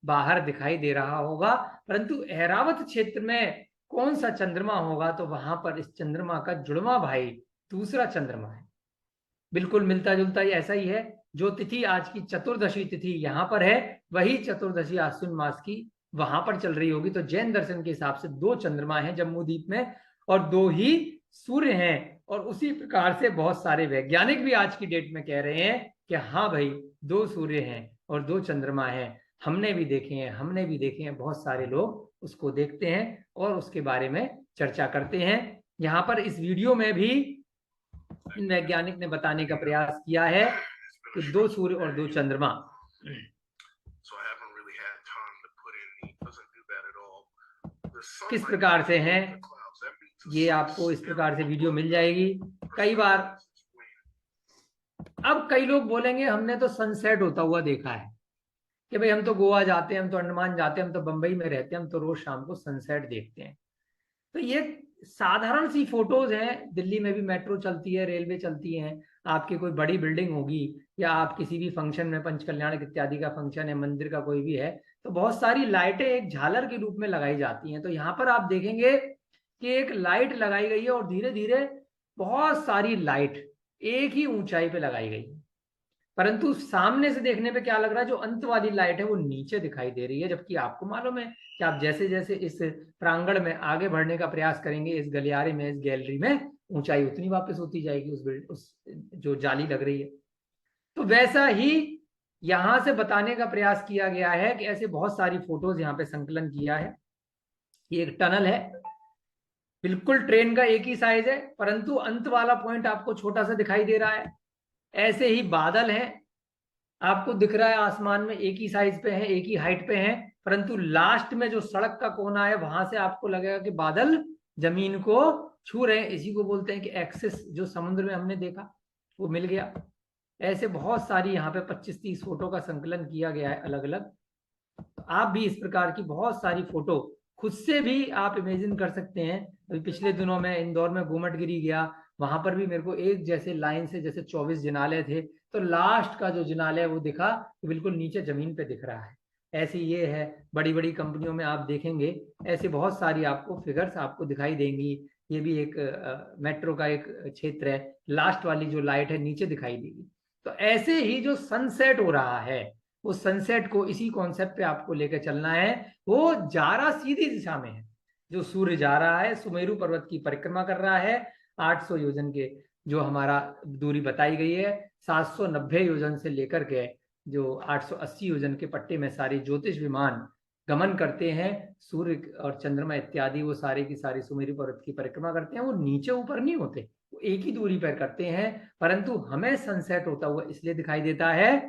बाहर दिखाई दे रहा होगा, परंतु ऐरावत क्षेत्र में कौन सा चंद्रमा होगा, तो वहां पर इस चंद्रमा का जुड़वा भाई दूसरा चंद्रमा है। बिल्कुल मिलता जुलता ही ऐसा ही है। जो तिथि आज की चतुर्दशी तिथि यहाँ पर है, वही चतुर्दशी आश्विन मास की वहां पर चल रही होगी। तो जैन दर्शन के हिसाब से 2 चंद्रमा हैं जम्मू द्वीप में, और 2 ही सूर्य हैं। और उसी प्रकार से बहुत सारे वैज्ञानिक भी आज की डेट में कह रहे हैं कि हाँ भाई, 2 सूर्य हैं और 2 चंद्रमा हैं। हमने भी देखे हैं, हमने भी देखे हैं, बहुत सारे लोग उसको देखते हैं और उसके बारे में चर्चा करते हैं। यहाँ पर इस वीडियो में भी इन वैज्ञानिक ने बताने का प्रयास किया है कि 2 सूर्य और 2 चंद्रमा। किस प्रकार से हैं, ये आपको इस प्रकार से वीडियो मिल जाएगी। कई बार अब कई लोग बोलेंगे हमने तो सनसेट होता हुआ देखा है, कि भाई हम तो गोवा जाते हैं, हम तो अंडमान जाते हैं, हम तो बंबई में रहते हैं, हम तो रोज शाम को सनसेट देखते हैं। तो ये साधारण सी फोटोज हैं, दिल्ली में भी मेट्रो चलती है, रेलवे चलती है, आपकी कोई बड़ी बिल्डिंग होगी या आप किसी भी फंक्शन में, पंच कल्याण इत्यादि का फंक्शन है, मंदिर का कोई भी है, तो बहुत सारी लाइटें एक झालर के रूप में लगाई जाती हैं। तो यहाँ पर आप देखेंगे कि एक लाइट लगाई गई है और धीरे धीरे बहुत सारी लाइट एक ही ऊंचाई पे लगाई गई है, परंतु सामने से देखने पे क्या लग रहा है, जो अंत वाली लाइट है वो नीचे दिखाई दे रही है, जबकि आपको मालूम है कि आप जैसे जैसे इस प्रांगण में आगे बढ़ने का प्रयास करेंगे, इस गलियारे में, इस गैलरी में, ऊंचाई उतनी वापस होती जाएगी उस जो जाली लग रही है। तो वैसा ही यहां से बताने का प्रयास किया गया है कि ऐसे बहुत सारी फोटोज यहाँ पे संकलन किया है। ये एक टनल है, बिल्कुल ट्रेन का एक ही साइज है, परंतु अंत वाला पॉइंट आपको छोटा सा दिखाई दे रहा है। ऐसे ही बादल हैं, आपको दिख रहा है आसमान में एक ही साइज पे है, एक ही हाइट पे है, परंतु लास्ट में जो सड़क का कोना है वहां से आपको लगेगा कि बादल जमीन को छू रहे हैं। इसी को बोलते हैं कि एक्सिस, जो समुद्र में हमने देखा वो मिल गया। ऐसे बहुत सारी यहाँ पे 25-30 फोटो का संकलन किया गया है अलग अलग। तो आप भी इस प्रकार की बहुत सारी फोटो खुद से भी आप इमेजिन कर सकते हैं। अभी पिछले दिनों में इंदौर में गोमटगिरी गया, वहां पर भी मेरे को एक जैसे लाइन से जैसे 24 जिनालय थे, तो लास्ट का जो जिनालय वो दिखा कि बिल्कुल नीचे जमीन पे दिख रहा है। ऐसी ये है, बड़ी बड़ी कंपनियों में आप देखेंगे ऐसे बहुत सारी आपको फिगर्स आपको दिखाई देंगी। ये भी एक मेट्रो का एक क्षेत्र है, लास्ट वाली जो लाइट है नीचे दिखाई देगी। तो ऐसे ही जो सनसेट हो रहा है, उस सनसेट को इसी कॉन्सेप्ट पे आपको लेकर चलना है। वो जा रहा सीधी दिशा में है, जो सूर्य जा रहा है, सुमेरु पर्वत की परिक्रमा कर रहा है 800 योजन के, जो हमारा दूरी बताई गई है। 790 योजन से लेकर के जो 880 योजन के पट्टे में सारे ज्योतिष विमान गमन करते हैं, सूर्य और चंद्रमा इत्यादि वो सारे की सारी सुमेरु पर्वत की परिक्रमा करते हैं। वो नीचे ऊपर नहीं होते, वो एक ही दूरी पर करते हैं, परंतु हमें सनसेट होता हुआ इसलिए दिखाई देता है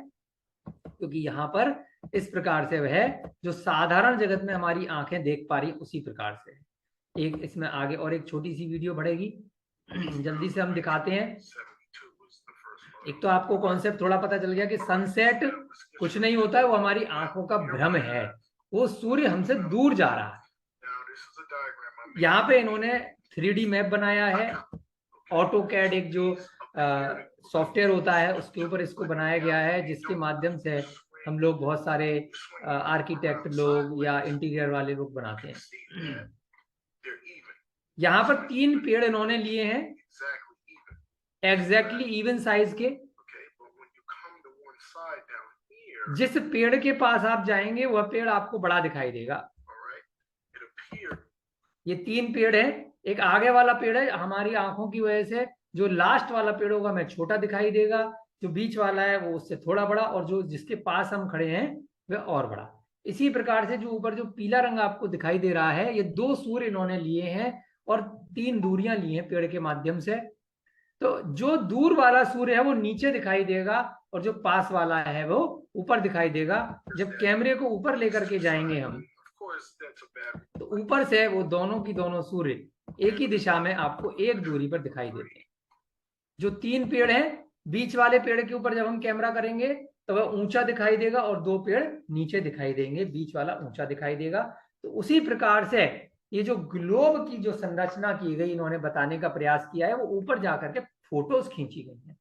क्योंकि यहाँ पर इस प्रकार से वह जो साधारण जगत में हमारी आंखें देख पा रही उसी प्रकार से। एक इसमें आगे और एक छोटी सी वीडियो बढ़ेगी, जल्दी से हम दिखाते हैं। एक तो आपको कॉन्सेप्ट थोड़ा पता चल गया कि सनसेट कुछ नहीं होता है, वो हमारी आंखों का भ्रम है, वो सूर्य हमसे दूर जा रहा है। यहाँ पे इन्होंने 3D मैप बनाया है, ऑटोकैड एक जो सॉफ्टवेयर होता है उसके ऊपर इसको बनाया गया है, जिसके माध्यम से हम लोग बहुत सारे आर्किटेक्ट लोग या इंटीरियर वाले लोग बनाते हैं। यहाँ पर 3 पेड़ इन्होंने लिए हैं एग्जैक्टली इवन साइज के। जिस पेड़ के पास आप जाएंगे वह पेड़ आपको बड़ा दिखाई देगा। ये 3 पेड़ है, एक आगे वाला पेड़ है हमारी आंखों की वजह से जो लास्ट वाला पेड़ होगा हमें छोटा दिखाई देगा, जो बीच वाला है वो उससे थोड़ा बड़ा, और जो जिसके पास हम खड़े हैं वह और बड़ा। इसी प्रकार से जो ऊपर जो पीला रंग आपको दिखाई दे रहा है, ये 2 सूर्य इन्होंने लिए हैं और 3 दूरियां ली हैं पेड़ के माध्यम से। तो जो दूर वाला सूर्य है वो नीचे दिखाई देगा और जो पास वाला है वो ऊपर दिखाई देगा। जब कैमरे को ऊपर लेकर के जाएंगे हम, तो ऊपर से वो दोनों की दोनों सूर्य एक ही दिशा में आपको एक दूरी पर दिखाई देते हैं। जो 3 पेड़ हैं, बीच वाले पेड़ के ऊपर जब हम कैमरा करेंगे तो वह ऊंचा दिखाई देगा और 2 पेड़ नीचे दिखाई देंगे, बीच वाला ऊंचा दिखाई देगा। तो उसी प्रकार से ये जो ग्लोब की जो संरचना की गई, इन्होंने बताने का प्रयास किया है, वो ऊपर जाकर के फोटोज खींची गई हैं,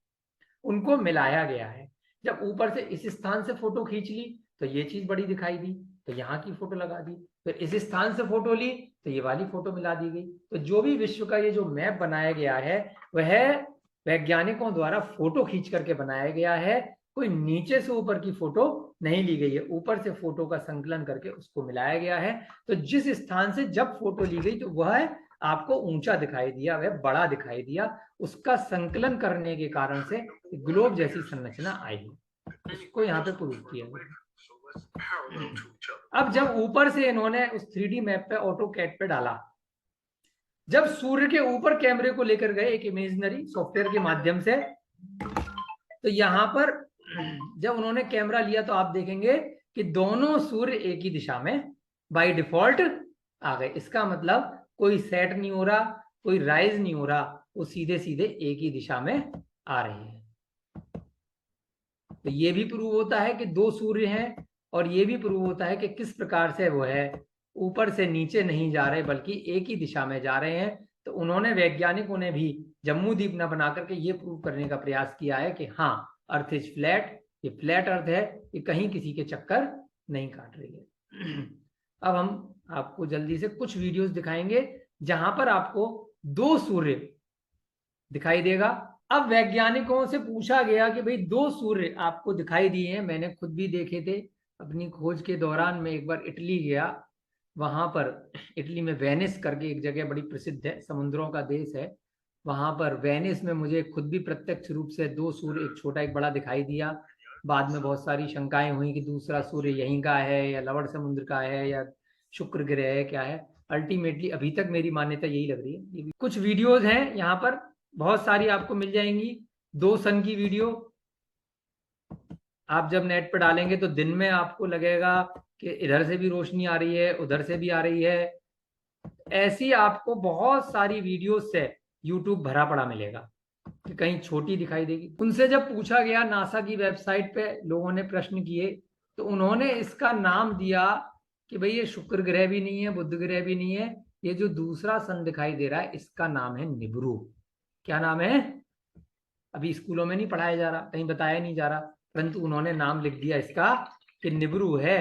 उनको मिलाया गया है। जब ऊपर से इस स्थान से फोटो खींच ली तो ये चीज बड़ी दिखाई दी, तो यहाँ की फोटो लगा दी, फिर इस स्थान से फोटो ली तो ये वाली फोटो मिला दी गई। तो जो भी विश्व का ये जो मैप बनाया गया है वह वैज्ञानिकों द्वारा फोटो खींच करके बनाया गया है, कोई नीचे से ऊपर की फोटो नहीं ली गई है, ऊपर से फोटो का संकलन करके उसको मिलाया गया है। तो जिस स्थान से जब फोटो ली गई तो वह आपको ऊंचा दिखाई दिया, वह बड़ा दिखाई दिया, उसका संकलन करने के कारण से ग्लोब जैसी संरचना आई, उसको यहाँ पे प्रूव किया गया। अब जब ऊपर से इन्होंने उस 3D मैप पे ऑटोकैड पे डाला, जब सूर्य के ऊपर कैमरे को लेकर गए एक इमेजिनरी सॉफ्टवेयर के माध्यम से, तो यहां पर जब उन्होंने कैमरा लिया तो आप देखेंगे कि दोनों सूर्य एक ही दिशा में बाय डिफॉल्ट आ गए। इसका मतलब कोई सेट नहीं हो रहा, कोई राइज नहीं हो रहा, वो सीधे सीधे एक ही दिशा में आ रहे हैं। तो ये भी प्रूव होता है कि 2 सूर्य हैं, और ये भी प्रूव होता है कि किस प्रकार से वो है ऊपर से नीचे नहीं जा रहे बल्कि एक ही दिशा में जा रहे हैं। तो उन्होंने, वैज्ञानिकों ने भी जम्मू द्वीप न बना करके ये प्रूव करने का प्रयास किया है कि हाँ, अर्थ इज फ्लैट, ये फ्लैट अर्थ है, ये कहीं किसी के चक्कर नहीं काट रही है। अब हम आपको जल्दी से कुछ वीडियोस दिखाएंगे जहां पर आपको 2 सूर्य दिखाई देगा। अब वैज्ञानिकों से पूछा गया कि भाई 2 सूर्य आपको दिखाई दिए हैं, मैंने खुद भी देखे थे अपनी खोज के दौरान। मैं एक बार इटली गया, वहां पर इटली में वेनिस करके एक जगह बड़ी प्रसिद्ध है, समुद्रों का देश है। वहां पर वेनिस में मुझे खुद भी प्रत्यक्ष रूप से 2 सूर्य, एक छोटा एक बड़ा दिखाई दिया। बाद में बहुत सारी शंकाएं हुई कि दूसरा सूर्य यहीं का है या लवण समुद्र का है या शुक्र ग्रह है, क्या है। अल्टीमेटली अभी तक मेरी मान्यता यही लग रही है। ये कुछ वीडियोज हैं यहाँ पर, बहुत सारी आपको मिल जाएंगी। 2 सन की वीडियो आप जब नेट पर डालेंगे तो दिन में आपको लगेगा कि इधर से भी रोशनी आ रही है, उधर से भी आ रही है। ऐसी आपको बहुत सारी वीडियोस से यूट्यूब भरा पड़ा मिलेगा कि कहीं छोटी दिखाई देगी। उनसे जब पूछा गया, नासा की वेबसाइट पे लोगों ने प्रश्न किए, तो उन्होंने इसका नाम दिया कि भाई ये शुक्र ग्रह भी नहीं है, बुध ग्रह भी नहीं है, ये जो दूसरा सन दिखाई दे रहा है इसका नाम है निब्रू। क्या नाम है? अभी स्कूलों में नहीं पढ़ाया जा रहा, कहीं बताया नहीं जा रहा, परंतु उन्होंने नाम लिख दिया इसका कि निब्रू है।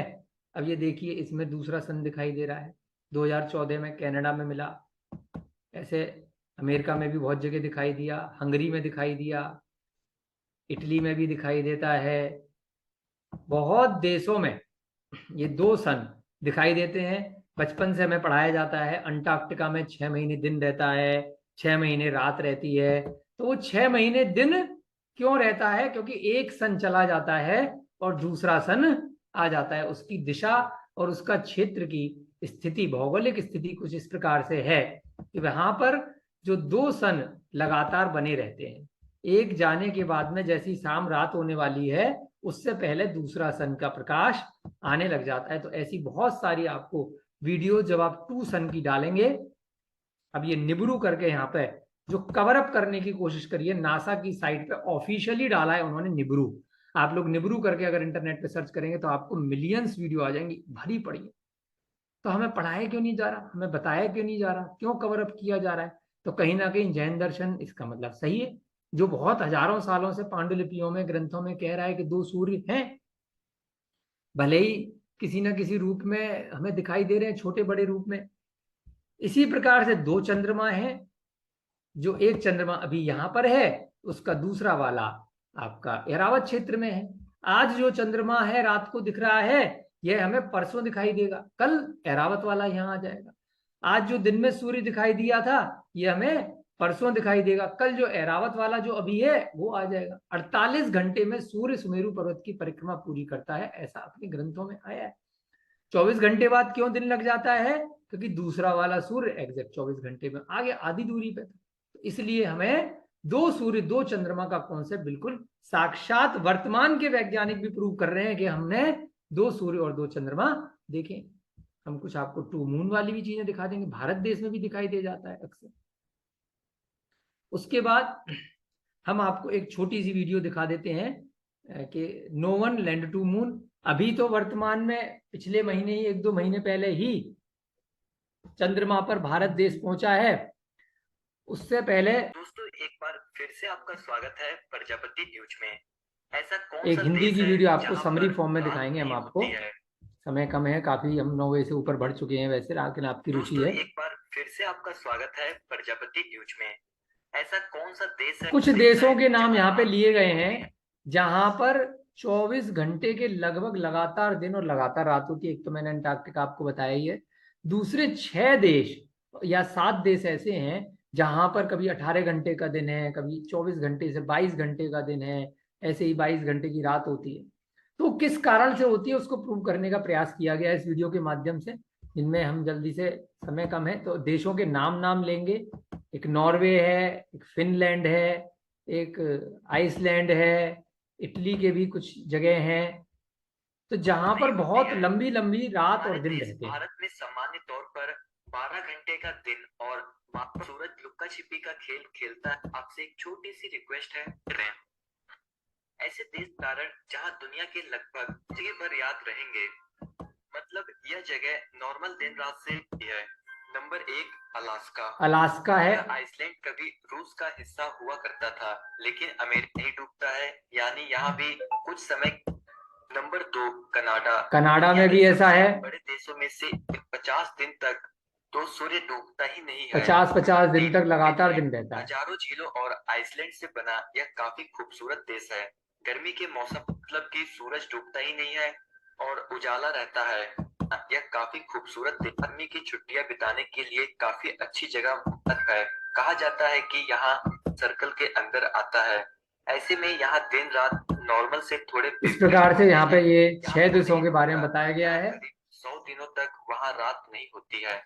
अब ये देखिए, इसमें दूसरा सन दिखाई दे रहा है, 2014 में कनाडा में मिला। ऐसे अमेरिका में भी बहुत जगह दिखाई दिया, हंगरी में दिखाई दिया, इटली में भी दिखाई देता है, बहुत देशों में ये 2 सन दिखाई देते हैं। बचपन से हमें पढ़ाया जाता है अंटार्कटिका में 6 महीने दिन रहता है, 6 महीने रात रहती है। तो वो 6 महीने दिन क्यों रहता है? क्योंकि एक सन चला जाता है और दूसरा सन आ जाता है। उसकी दिशा और उसका क्षेत्र की स्थिति, भौगोलिक स्थिति कुछ इस प्रकार से है कि वहां पर जो 2 सन लगातार बने रहते हैं, एक जाने के बाद में जैसी शाम रात होने वाली है उससे पहले दूसरा सन का प्रकाश आने लग जाता है। तो ऐसी बहुत सारी आपको वीडियो जब आप 2 सन की डालेंगे। अब ये निब्रू करके यहाँ पे जो कवर अप करने की कोशिश करिए, नासा की साइट पे ऑफिशियली डाला है उन्होंने निब्रू। आप लोग निब्रू करके अगर इंटरनेट पे सर्च करेंगे तो आपको मिलियंस वीडियो आ जाएंगी, भरी पड़ी है। तो हमें पढ़ाया क्यों नहीं जा रहा, हमें बताया क्यों नहीं जा रहा, क्यों कवर अप किया जा रहा है? तो कहीं ना कहीं जैन दर्शन इसका मतलब सही है, जो बहुत हजारों सालों से पांडुलिपियों में, ग्रंथों में कह रहा है कि 2 सूर्य हैं, भले ही किसी ना किसी रूप में हमें दिखाई दे रहे हैं, छोटे बड़े रूप में। इसी प्रकार से 2 चंद्रमा हैं, जो एक चंद्रमा अभी यहां पर है, उसका दूसरा वाला आपका एरावत क्षेत्र में है। आज जो चंद्रमा है रात को दिख रहा है, यह हमें परसों दिखाई देगा, कल एरावत वाला यहां आ जाएगा। आज जो दिन में सूर्य दिखाई दिया था, यह हमें परसों दिखाई देगा, कल जो एरावत वाला जो अभी है वो आ जाएगा। 48 घंटे में सूर्य सुमेरु पर्वत की परिक्रमा पूरी करता है, ऐसा अपने ग्रंथों में आया है। 24 घंटे बाद क्यों दिन लग जाता है? क्योंकि दूसरा वाला सूर्य एग्जैक्ट 24 घंटे में आगे आधी दूरी पे था। तो इसलिए हमें 2 सूर्य 2 चंद्रमा का कॉन्सेप्ट बिल्कुल साक्षात वर्तमान के वैज्ञानिक भी प्रूव कर रहे हैं कि हमने 2 सूर्य और 2 चंद्रमा देखे। हम कुछ आपको 2 मून वाली भी चीजें दिखा देंगे, भारत देश में भी दिखाई दे जाता है अक्सर। उसके बाद हम आपको एक छोटी सी वीडियो दिखा देते हैं कि no one land to moon. अभी तो वर्तमान में पिछले महीने ही, 1-2 महीने पहले ही चंद्रमा पर भारत देश पहुंचा है। उससे पहले दोस्तों एक बार फिर से आपका स्वागत है प्रजापति न्यूज में। ऐसा कौन एक सा हिंदी देश की है वीडियो आपको जहां समरी पर फॉर्म में रात दिखाएंगे हम नहीं आपको, होती है? समय कम है काफी, हम 9 बजे से ऊपर बढ़ चुके हैं वैसे, लेकिन आपकी रुचि दोस्तों है। एक बार फिर से आपका स्वागत है प्रजापति न्यूज में। ऐसा कौन सा देश है कुछ देशों के नाम जहां यहाँ पे रात लिए गए नहीं हैं होती है? जहां पर 24 घंटे के लगभग लगातार दिन और लगातार रात होती है। एक तो मैंने अंटार्कटिका आपको बताया ही है, दूसरे 6 देश या 7 देश ऐसे हैं जहां पर कभी 18 घंटे का दिन है, कभी 24 घंटे से 22 घंटे का दिन है, ऐसे ही 22 घंटे की रात होती है। तो किस कारण से होती है उसको प्रूव करने का प्रयास किया गया इस वीडियो के माध्यम से, जिनमें हम जल्दी से, समय कम है तो देशों के नाम लेंगे। एक नॉर्वे है, एक फिनलैंड है, एक आइसलैंड है, इटली के भी कुछ जगह हैं, तो जहां पर बहुत लंबी लंबी रात और दिन रहते हैं। भारत में सामान्य तौर पर 12 घंटे का दिन और सूरज लुक्का छिपी का खेल खेलता है। आपसे एक छोटी सी रिक्वेस्ट है, ऐसे देश कारण जहां दुनिया के लगभग जगह भर याद रहेंगे। मतलब यह जगह नॉर्मल दिन रात से है। Number 1, Alaska. अलास्का है। यह आइसलैंड कभी रूस का हिस्सा हुआ करता था, लेकिन अमेरिका नहीं डूबता है, यानी यहाँ भी कुछ समय। Number 2, Canada. कनाडा में दुनिया भी के ऐसा सबसे है। बड़े देशों में से 50 दिन तक तो सूर्य डूबता ही नहीं है। 50 दिन तीन, तक लगातार फिनलैंड। दिन रहता है। हजारों झीलों और आइसलैंड से बना यह काफी खूबसूरत देश है। गर्मी के मौसम मतलब कि सूरज डूबता ही नहीं है और उजाला रहता है। यह काफी खूबसूरत देश गर्मी की छुट्टियां बिताने के लिए काफी अच्छी जगह है। कहा जाता है कि यहाँ सर्कल के अंदर आता है। ऐसे में यहाँ दिन रात नॉर्मल से थोड़े इस प्रकार से यहाँ पे ये 6 यहाँ देशों के बारे में बताया गया है। करीब 100 दिनों तक वहाँ रात नहीं होती है।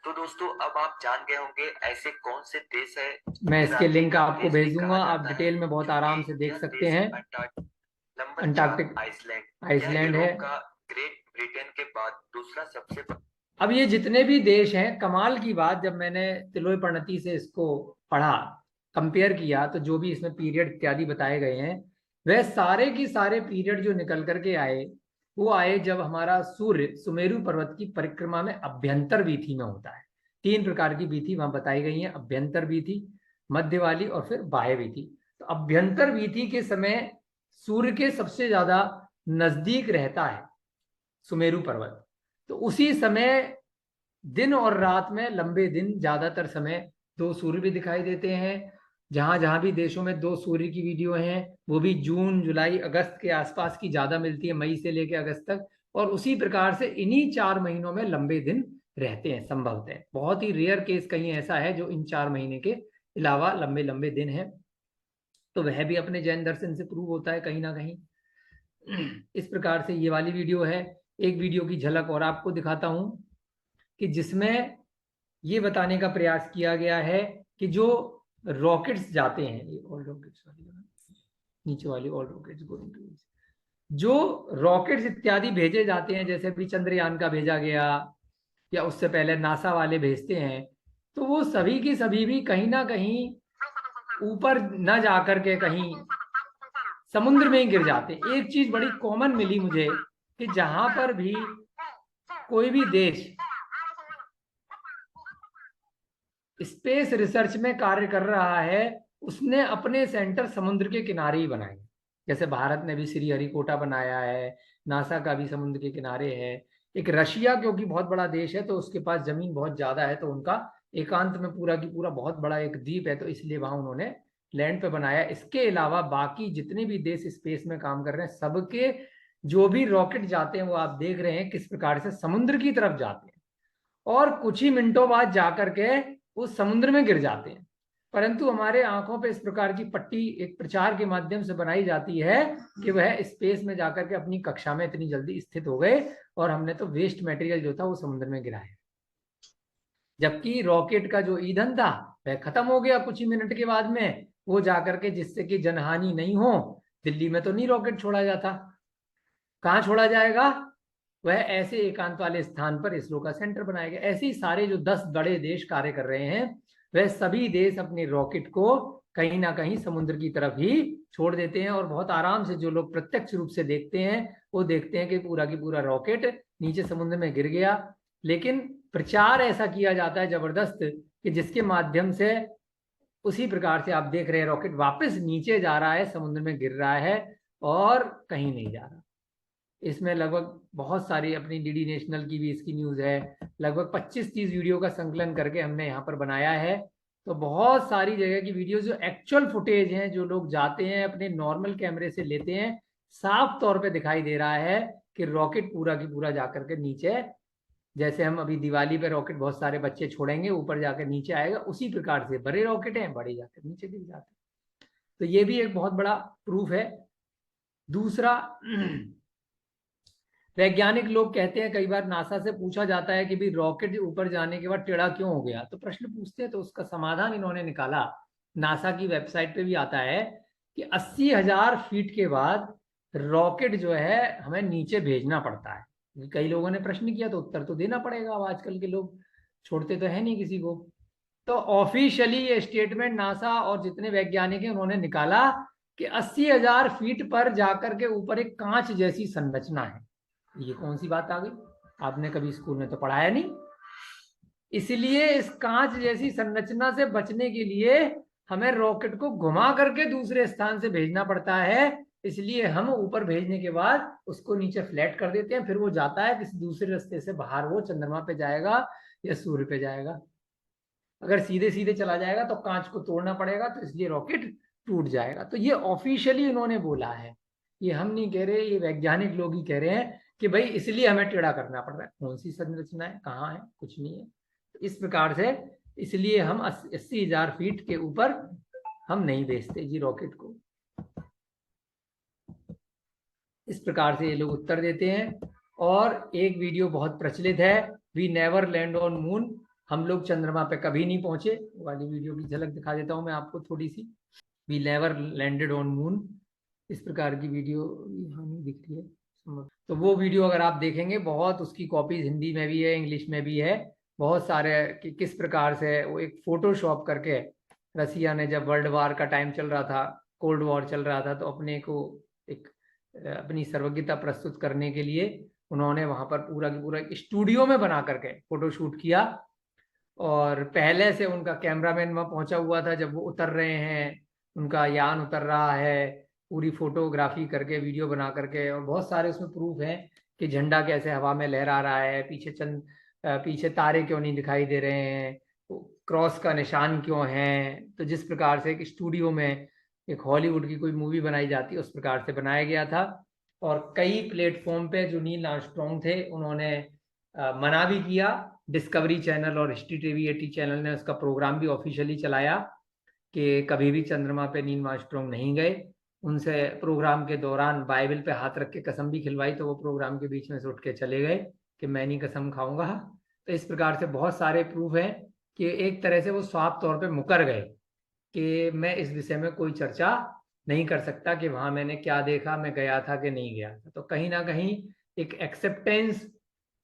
तो दोस्तों, अब आप जान गए होंगे ऐसे कौन से देश है मैं इसके लिंक आपको भेज दूंगा, कहा आप जाता डिटेल है, में बहुत क्योंकि आराम से देख यह सकते देश हैं। Number 4, Antarctic Iceland. आइसलैंड यह है। यूरोप का ग्रेट ब्रिटेन के बाद दूसरा सबसे अब ये जितने भी देश हैं, कमाल की बात, जब मैंने तिलोय प्रणति से इसको पढ़ा, कंपेयर किया, तो जो भी इसमें पीरियड इत्यादि बताए गए हैं, वह सारे की सारे पीरियड जो निकल करके आए, वो आए जब हमारा सूर्य सुमेरु पर्वत की परिक्रमा में अभ्यंतर वीथि में होता है। 3 प्रकार की वीथि वहां बताई गई है, अभ्यंतर वीथि, मध्य वाली और फिर बाह्य वीथि। तो अभ्यंतर वीथि के समय सूर्य के सबसे ज्यादा नजदीक रहता है सुमेरु पर्वत, तो उसी समय दिन और रात में लंबे दिन, ज्यादातर समय 2 सूर्य भी दिखाई देते हैं। जहां जहां भी देशों में 2 सूर्य की वीडियो हैं, वो भी जून जुलाई अगस्त के आसपास की ज्यादा मिलती है, मई से लेकर अगस्त तक। और उसी प्रकार से इन्हीं 4 महीनों में लंबे दिन रहते हैं संभवतः। बहुत ही रेयर केस कहीं ऐसा है जो इन 4 महीने के अलावा लंबे लंबे दिन है। तो वह भी अपने जैन दर्शन से प्रूव होता है कहीं ना कहीं। इस प्रकार से ये वाली वीडियो है। एक वीडियो की झलक और आपको दिखाता हूं कि जिसमें ये बताने का प्रयास किया गया है कि जो रॉकेट्स जाते हैं, ये ऑल रॉकेट्स वाली, नीचे वाली ऑल रॉकेट्स गोइंग टू, जो रॉकेट्स इत्यादि भेजे जाते हैं, जैसे अभी चंद्रयान का भेजा गया या उससे पहले नासा वाले भेजते हैं, तो वो सभी की सभी भी कहीं ना कहीं ऊपर न जाकर के कहीं समुद्र में ही गिर जाते हैं। एक चीज बड़ी कॉमन मिली मुझे कि जहां पर भी कोई भी देश स्पेस रिसर्च में कार्य कर रहा है, उसने अपने सेंटर समुद्र के किनारे ही बनाए। जैसे भारत ने भी श्रीहरिकोटा बनाया है, नासा का भी समुद्र के किनारे है। एक रशिया क्योंकि बहुत बड़ा देश है, तो उसके पास जमीन बहुत ज्यादा है, तो उनका एकांत में पूरा की पूरा बहुत बड़ा एक द्वीप है, तो इसलिए वहां उन्होंने लैंड पे बनाया। इसके अलावा बाकी जितने भी देश स्पेस में काम कर रहे हैं, सबके जो भी रॉकेट जाते हैं, वो आप देख रहे हैं किस प्रकार से समुद्र की तरफ जाते हैं और कुछ ही मिनटों बाद जाकर के उस समुद्र में गिर जाते हैं। परंतु हमारे आंखों पे इस प्रकार की पट्टी एक प्रचार के माध्यम से बनाई जाती है कि वह स्पेस में जाकर के अपनी कक्षा में इतनी जल्दी स्थित हो गए और हमने तो वेस्ट मटेरियल जो था वो समुद्र में गिराया, जबकि रॉकेट का जो ईंधन था वह खत्म हो गया कुछ ही मिनट के बाद में। वो जाकर के, जिससे कि जनहानि नहीं हो, दिल्ली में तो नहीं रॉकेट छोड़ा जाता, कहाँ छोड़ा जाएगा, वह ऐसे एकांत वाले स्थान पर इसरो का सेंटर बनाया गया। ऐसे ही सारे जो 10 बड़े देश कार्य कर रहे हैं, वह सभी देश अपने रॉकेट को कहीं ना कहीं समुद्र की तरफ ही छोड़ देते हैं। और बहुत आराम से जो लोग प्रत्यक्ष रूप से देखते हैं, वो देखते हैं कि पूरा की पूरा रॉकेट नीचे समुद्र में गिर गया। लेकिन प्रचार ऐसा किया जाता है जबरदस्त कि जिसके माध्यम से उसी प्रकार से आप देख रहे हैं रॉकेट वापस नीचे जा रहा है, समुद्र में गिर रहा है और कहीं नहीं जा रहा। इसमें लगभग बहुत सारी अपनी डीडी नेशनल की भी इसकी न्यूज़ है, लगभग 25-30 वीडियो का संकलन करके हमने यहाँ पर बनाया है। तो बहुत सारी जगह की वीडियो जो एक्चुअल फुटेज हैं, जो लोग जाते हैं अपने नॉर्मल कैमरे से लेते हैं, साफ तौर पे दिखाई दे रहा है कि रॉकेट पूरा की पूरा जाकर के नीचे, जैसे हम अभी दिवाली पे रॉकेट बहुत सारे बच्चे छोड़ेंगे, ऊपर जाकर नीचे आएगा, उसी प्रकार से बड़े रॉकेट हैं, बड़े जाकर नीचे गिर जाते हैं। तो ये भी एक बहुत बड़ा प्रूफ है। दूसरा, वैज्ञानिक लोग कहते हैं, कई बार नासा से पूछा जाता है कि भी रॉकेट ऊपर जाने के बाद टेढ़ा क्यों हो गया, तो प्रश्न पूछते हैं, तो उसका समाधान इन्होंने निकाला। नासा की वेबसाइट पे भी आता है कि 80,000 फीट के बाद रॉकेट जो है हमें नीचे भेजना पड़ता है। कई लोगों ने प्रश्न किया तो उत्तर तो देना पड़ेगा, अब आजकल के लोग छोड़ते तो है नहीं किसी को। तो ऑफिशियली ये स्टेटमेंट नासा और जितने वैज्ञानिक हैं उन्होंने निकाला कि 80,000 फीट पर जाकर के ऊपर एक कांच जैसी संरचना है। ये कौन सी बात आ गई, आपने कभी स्कूल में तो पढ़ाया नहीं। इसलिए इस कांच जैसी संरचना से बचने के लिए हमें रॉकेट को घुमा करके दूसरे स्थान से भेजना पड़ता है। इसलिए हम ऊपर भेजने के बाद उसको नीचे फ्लैट कर देते हैं, फिर वो जाता है किसी दूसरे रास्ते से बाहर, वो चंद्रमा पे जाएगा या सूर्य पे जाएगा। अगर सीधे सीधे चला जाएगा तो कांच को तोड़ना पड़ेगा, तो इसलिए रॉकेट टूट जाएगा। तो ये ऑफिशियली उन्होंने बोला है, ये हम नहीं कह रहे, ये वैज्ञानिक लोग ही कह रहे हैं कि भाई इसलिए हमें टेढ़ा करना पड़ रहा है। कौन सी संरचना है, कहाँ है, कुछ नहीं है। तो इस प्रकार से इसलिए हम 80,000 फीट के ऊपर हम नहीं भेजते जी रॉकेट को। इस प्रकार से ये लोग उत्तर देते हैं। और एक वीडियो बहुत प्रचलित है, we never land on moon, हम लोग चंद्रमा पे कभी नहीं पहुंचे, वाली वीडियो की झलक दिखा देता हूं मैं आपको थोड़ी सी। We never landed on moon, इस प्रकार की वीडियो यहाँ नहीं दिख रही है। तो वो वीडियो अगर आप देखेंगे, बहुत उसकी कॉपीज हिंदी में भी है, इंग्लिश में भी है, बहुत सारे कि किस प्रकार से वो एक फोटोशॉप करके रसिया ने, जब वर्ल्ड वार का टाइम चल रहा था, कोल्ड वॉर चल रहा था, तो अपने को एक अपनी सर्वज्ञता प्रस्तुत करने के लिए उन्होंने वहां पर पूरा की पूरा स्टूडियो में बना करके फोटोशूट किया। और पहले से उनका कैमरामैन वहां पहुंचा हुआ था, जब वो उतर रहे हैं, उनका यान उतर रहा है, पूरी फोटोग्राफी करके वीडियो बना करके। और बहुत सारे उसमें प्रूफ हैं कि झंडा कैसे हवा में लहरा रहा है, पीछे तारे क्यों नहीं दिखाई दे रहे हैं, क्रॉस का निशान क्यों है। तो जिस प्रकार से एक स्टूडियो में एक हॉलीवुड की कोई मूवी बनाई जाती है, उस प्रकार से बनाया गया था। और कई प्लेटफॉर्म पे जो नील आर्मस्ट्रॉन्ग थे, उन्होंने मना भी किया। डिस्कवरी चैनल और हिस्ट्री टीवी 80 चैनल ने उसका प्रोग्राम भी ऑफिशियली चलाया कि कभी भी चंद्रमा पे नील आर्मस्ट्रॉन्ग नहीं गए। उनसे प्रोग्राम के दौरान बाइबल पे हाथ रख के कसम भी खिलवाई, तो वो प्रोग्राम के बीच में से उठ के चले गए कि मैं नहीं कसम खाऊंगा। तो इस प्रकार से बहुत सारे प्रूफ हैं कि एक तरह से वो साफ तौर पे मुकर गए कि मैं इस विषय में कोई चर्चा नहीं कर सकता कि वहां मैंने क्या देखा, मैं गया था कि नहीं गया था। तो कहीं ना कहीं एक एक्सेप्टेंस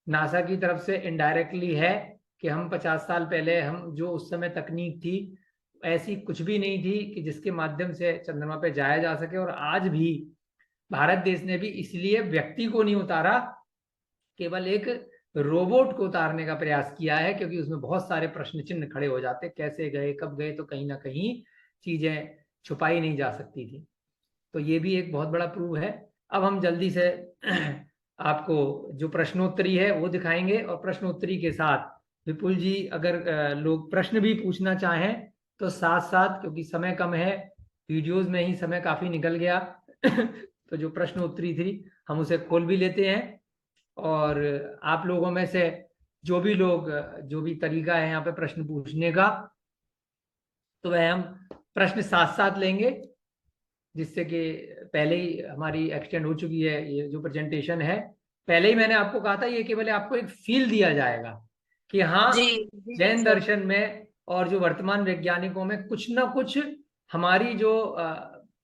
नासा की तरफ से इनडायरेक्टली है कि हम 50 साल पहले, हम जो उस समय तकनीक थी, ऐसी कुछ भी नहीं थी कि जिसके माध्यम से चंद्रमा पे जाया जा सके। और आज भी भारत देश ने भी इसलिए व्यक्ति को नहीं उतारा, केवल एक रोबोट को उतारने का प्रयास किया है, क्योंकि उसमें बहुत सारे प्रश्न चिन्ह खड़े हो जाते, कैसे गए, कब गए, तो कहीं ना कहीं चीजें छुपाई नहीं जा सकती थी। तो ये भी एक बहुत बड़ा प्रूफ है। अब हम जल्दी से आपको जो प्रश्नोत्तरी है वो दिखाएंगे, और प्रश्नोत्तरी के साथ विपुल जी अगर लोग प्रश्न भी पूछना चाहें तो साथ साथ, क्योंकि समय कम है, वीडियोस में ही समय काफी निकल गया तो जो प्रश्नोत्तरी थी हम उसे खोल भी लेते हैं। और आप लोगों में से जो भी तरीका है यहाँ पे प्रश्न पूछने का, तो वह हम प्रश्न साथ साथ लेंगे, जिससे कि पहले ही हमारी एक्सटेंड हो चुकी है ये जो प्रेजेंटेशन है। पहले ही मैंने आपको कहा था, ये केवल आपको एक फील दिया जाएगा कि हाँ, जैन दर्शन में और जो वर्तमान वैज्ञानिकों में कुछ ना कुछ हमारी जो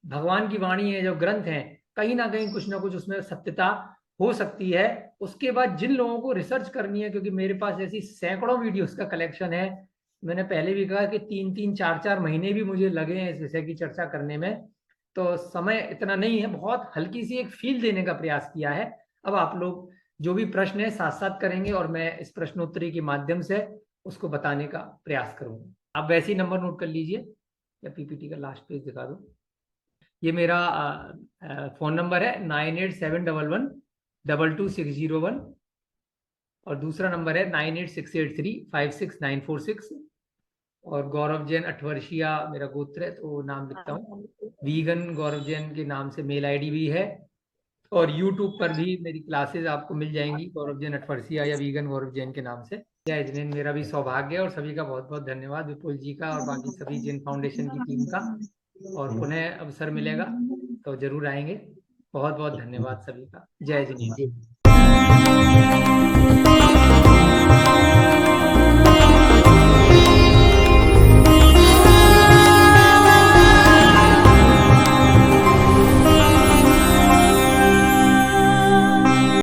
भगवान की वाणी है, जो ग्रंथ हैं, कहीं ना कहीं कुछ ना कुछ उसमें सत्यता हो सकती है। उसके बाद जिन लोगों को रिसर्च करनी है, क्योंकि मेरे पास ऐसी सैकड़ों वीडियोस का कलेक्शन है, मैंने पहले भी कहा कि 3-3, 4-4 महीने भी मुझे लगे हैं इस विषय की चर्चा करने में, तो समय इतना नहीं है, बहुत हल्की सी एक फील देने का प्रयास किया है। अब आप लोग जो भी प्रश्न है साथ साथ करेंगे, और मैं इस प्रश्नोत्तरी के माध्यम से उसको बताने का प्रयास करूंगा। आप वैसे ही नंबर नोट कर लीजिए, या पीपीटी का लास्ट पेज दिखा दो। ये मेरा फोन नंबर है 9871112261, और दूसरा नंबर है 9868356946। और गौरव जैन अठवर्षिया मेरा गोत्र है, तो नाम लिखता हूँ। वीगन गौरव जैन के नाम से मेल आईडी भी है, और यूट्यूब पर भी मेरी क्लासेस आपको मिल जाएंगी, गौरव जैन अठवर्षिया या वीगन गौरव जैन के नाम से। जय जिनेन मेरा भी सौभाग्य है, और सभी का बहुत बहुत धन्यवाद, विपुल जी का और बाकी सभी जैन फाउंडेशन की टीम का। और पुनः अवसर मिलेगा तो जरूर आएंगे। बहुत बहुत धन्यवाद सभी का। जय जिनेन।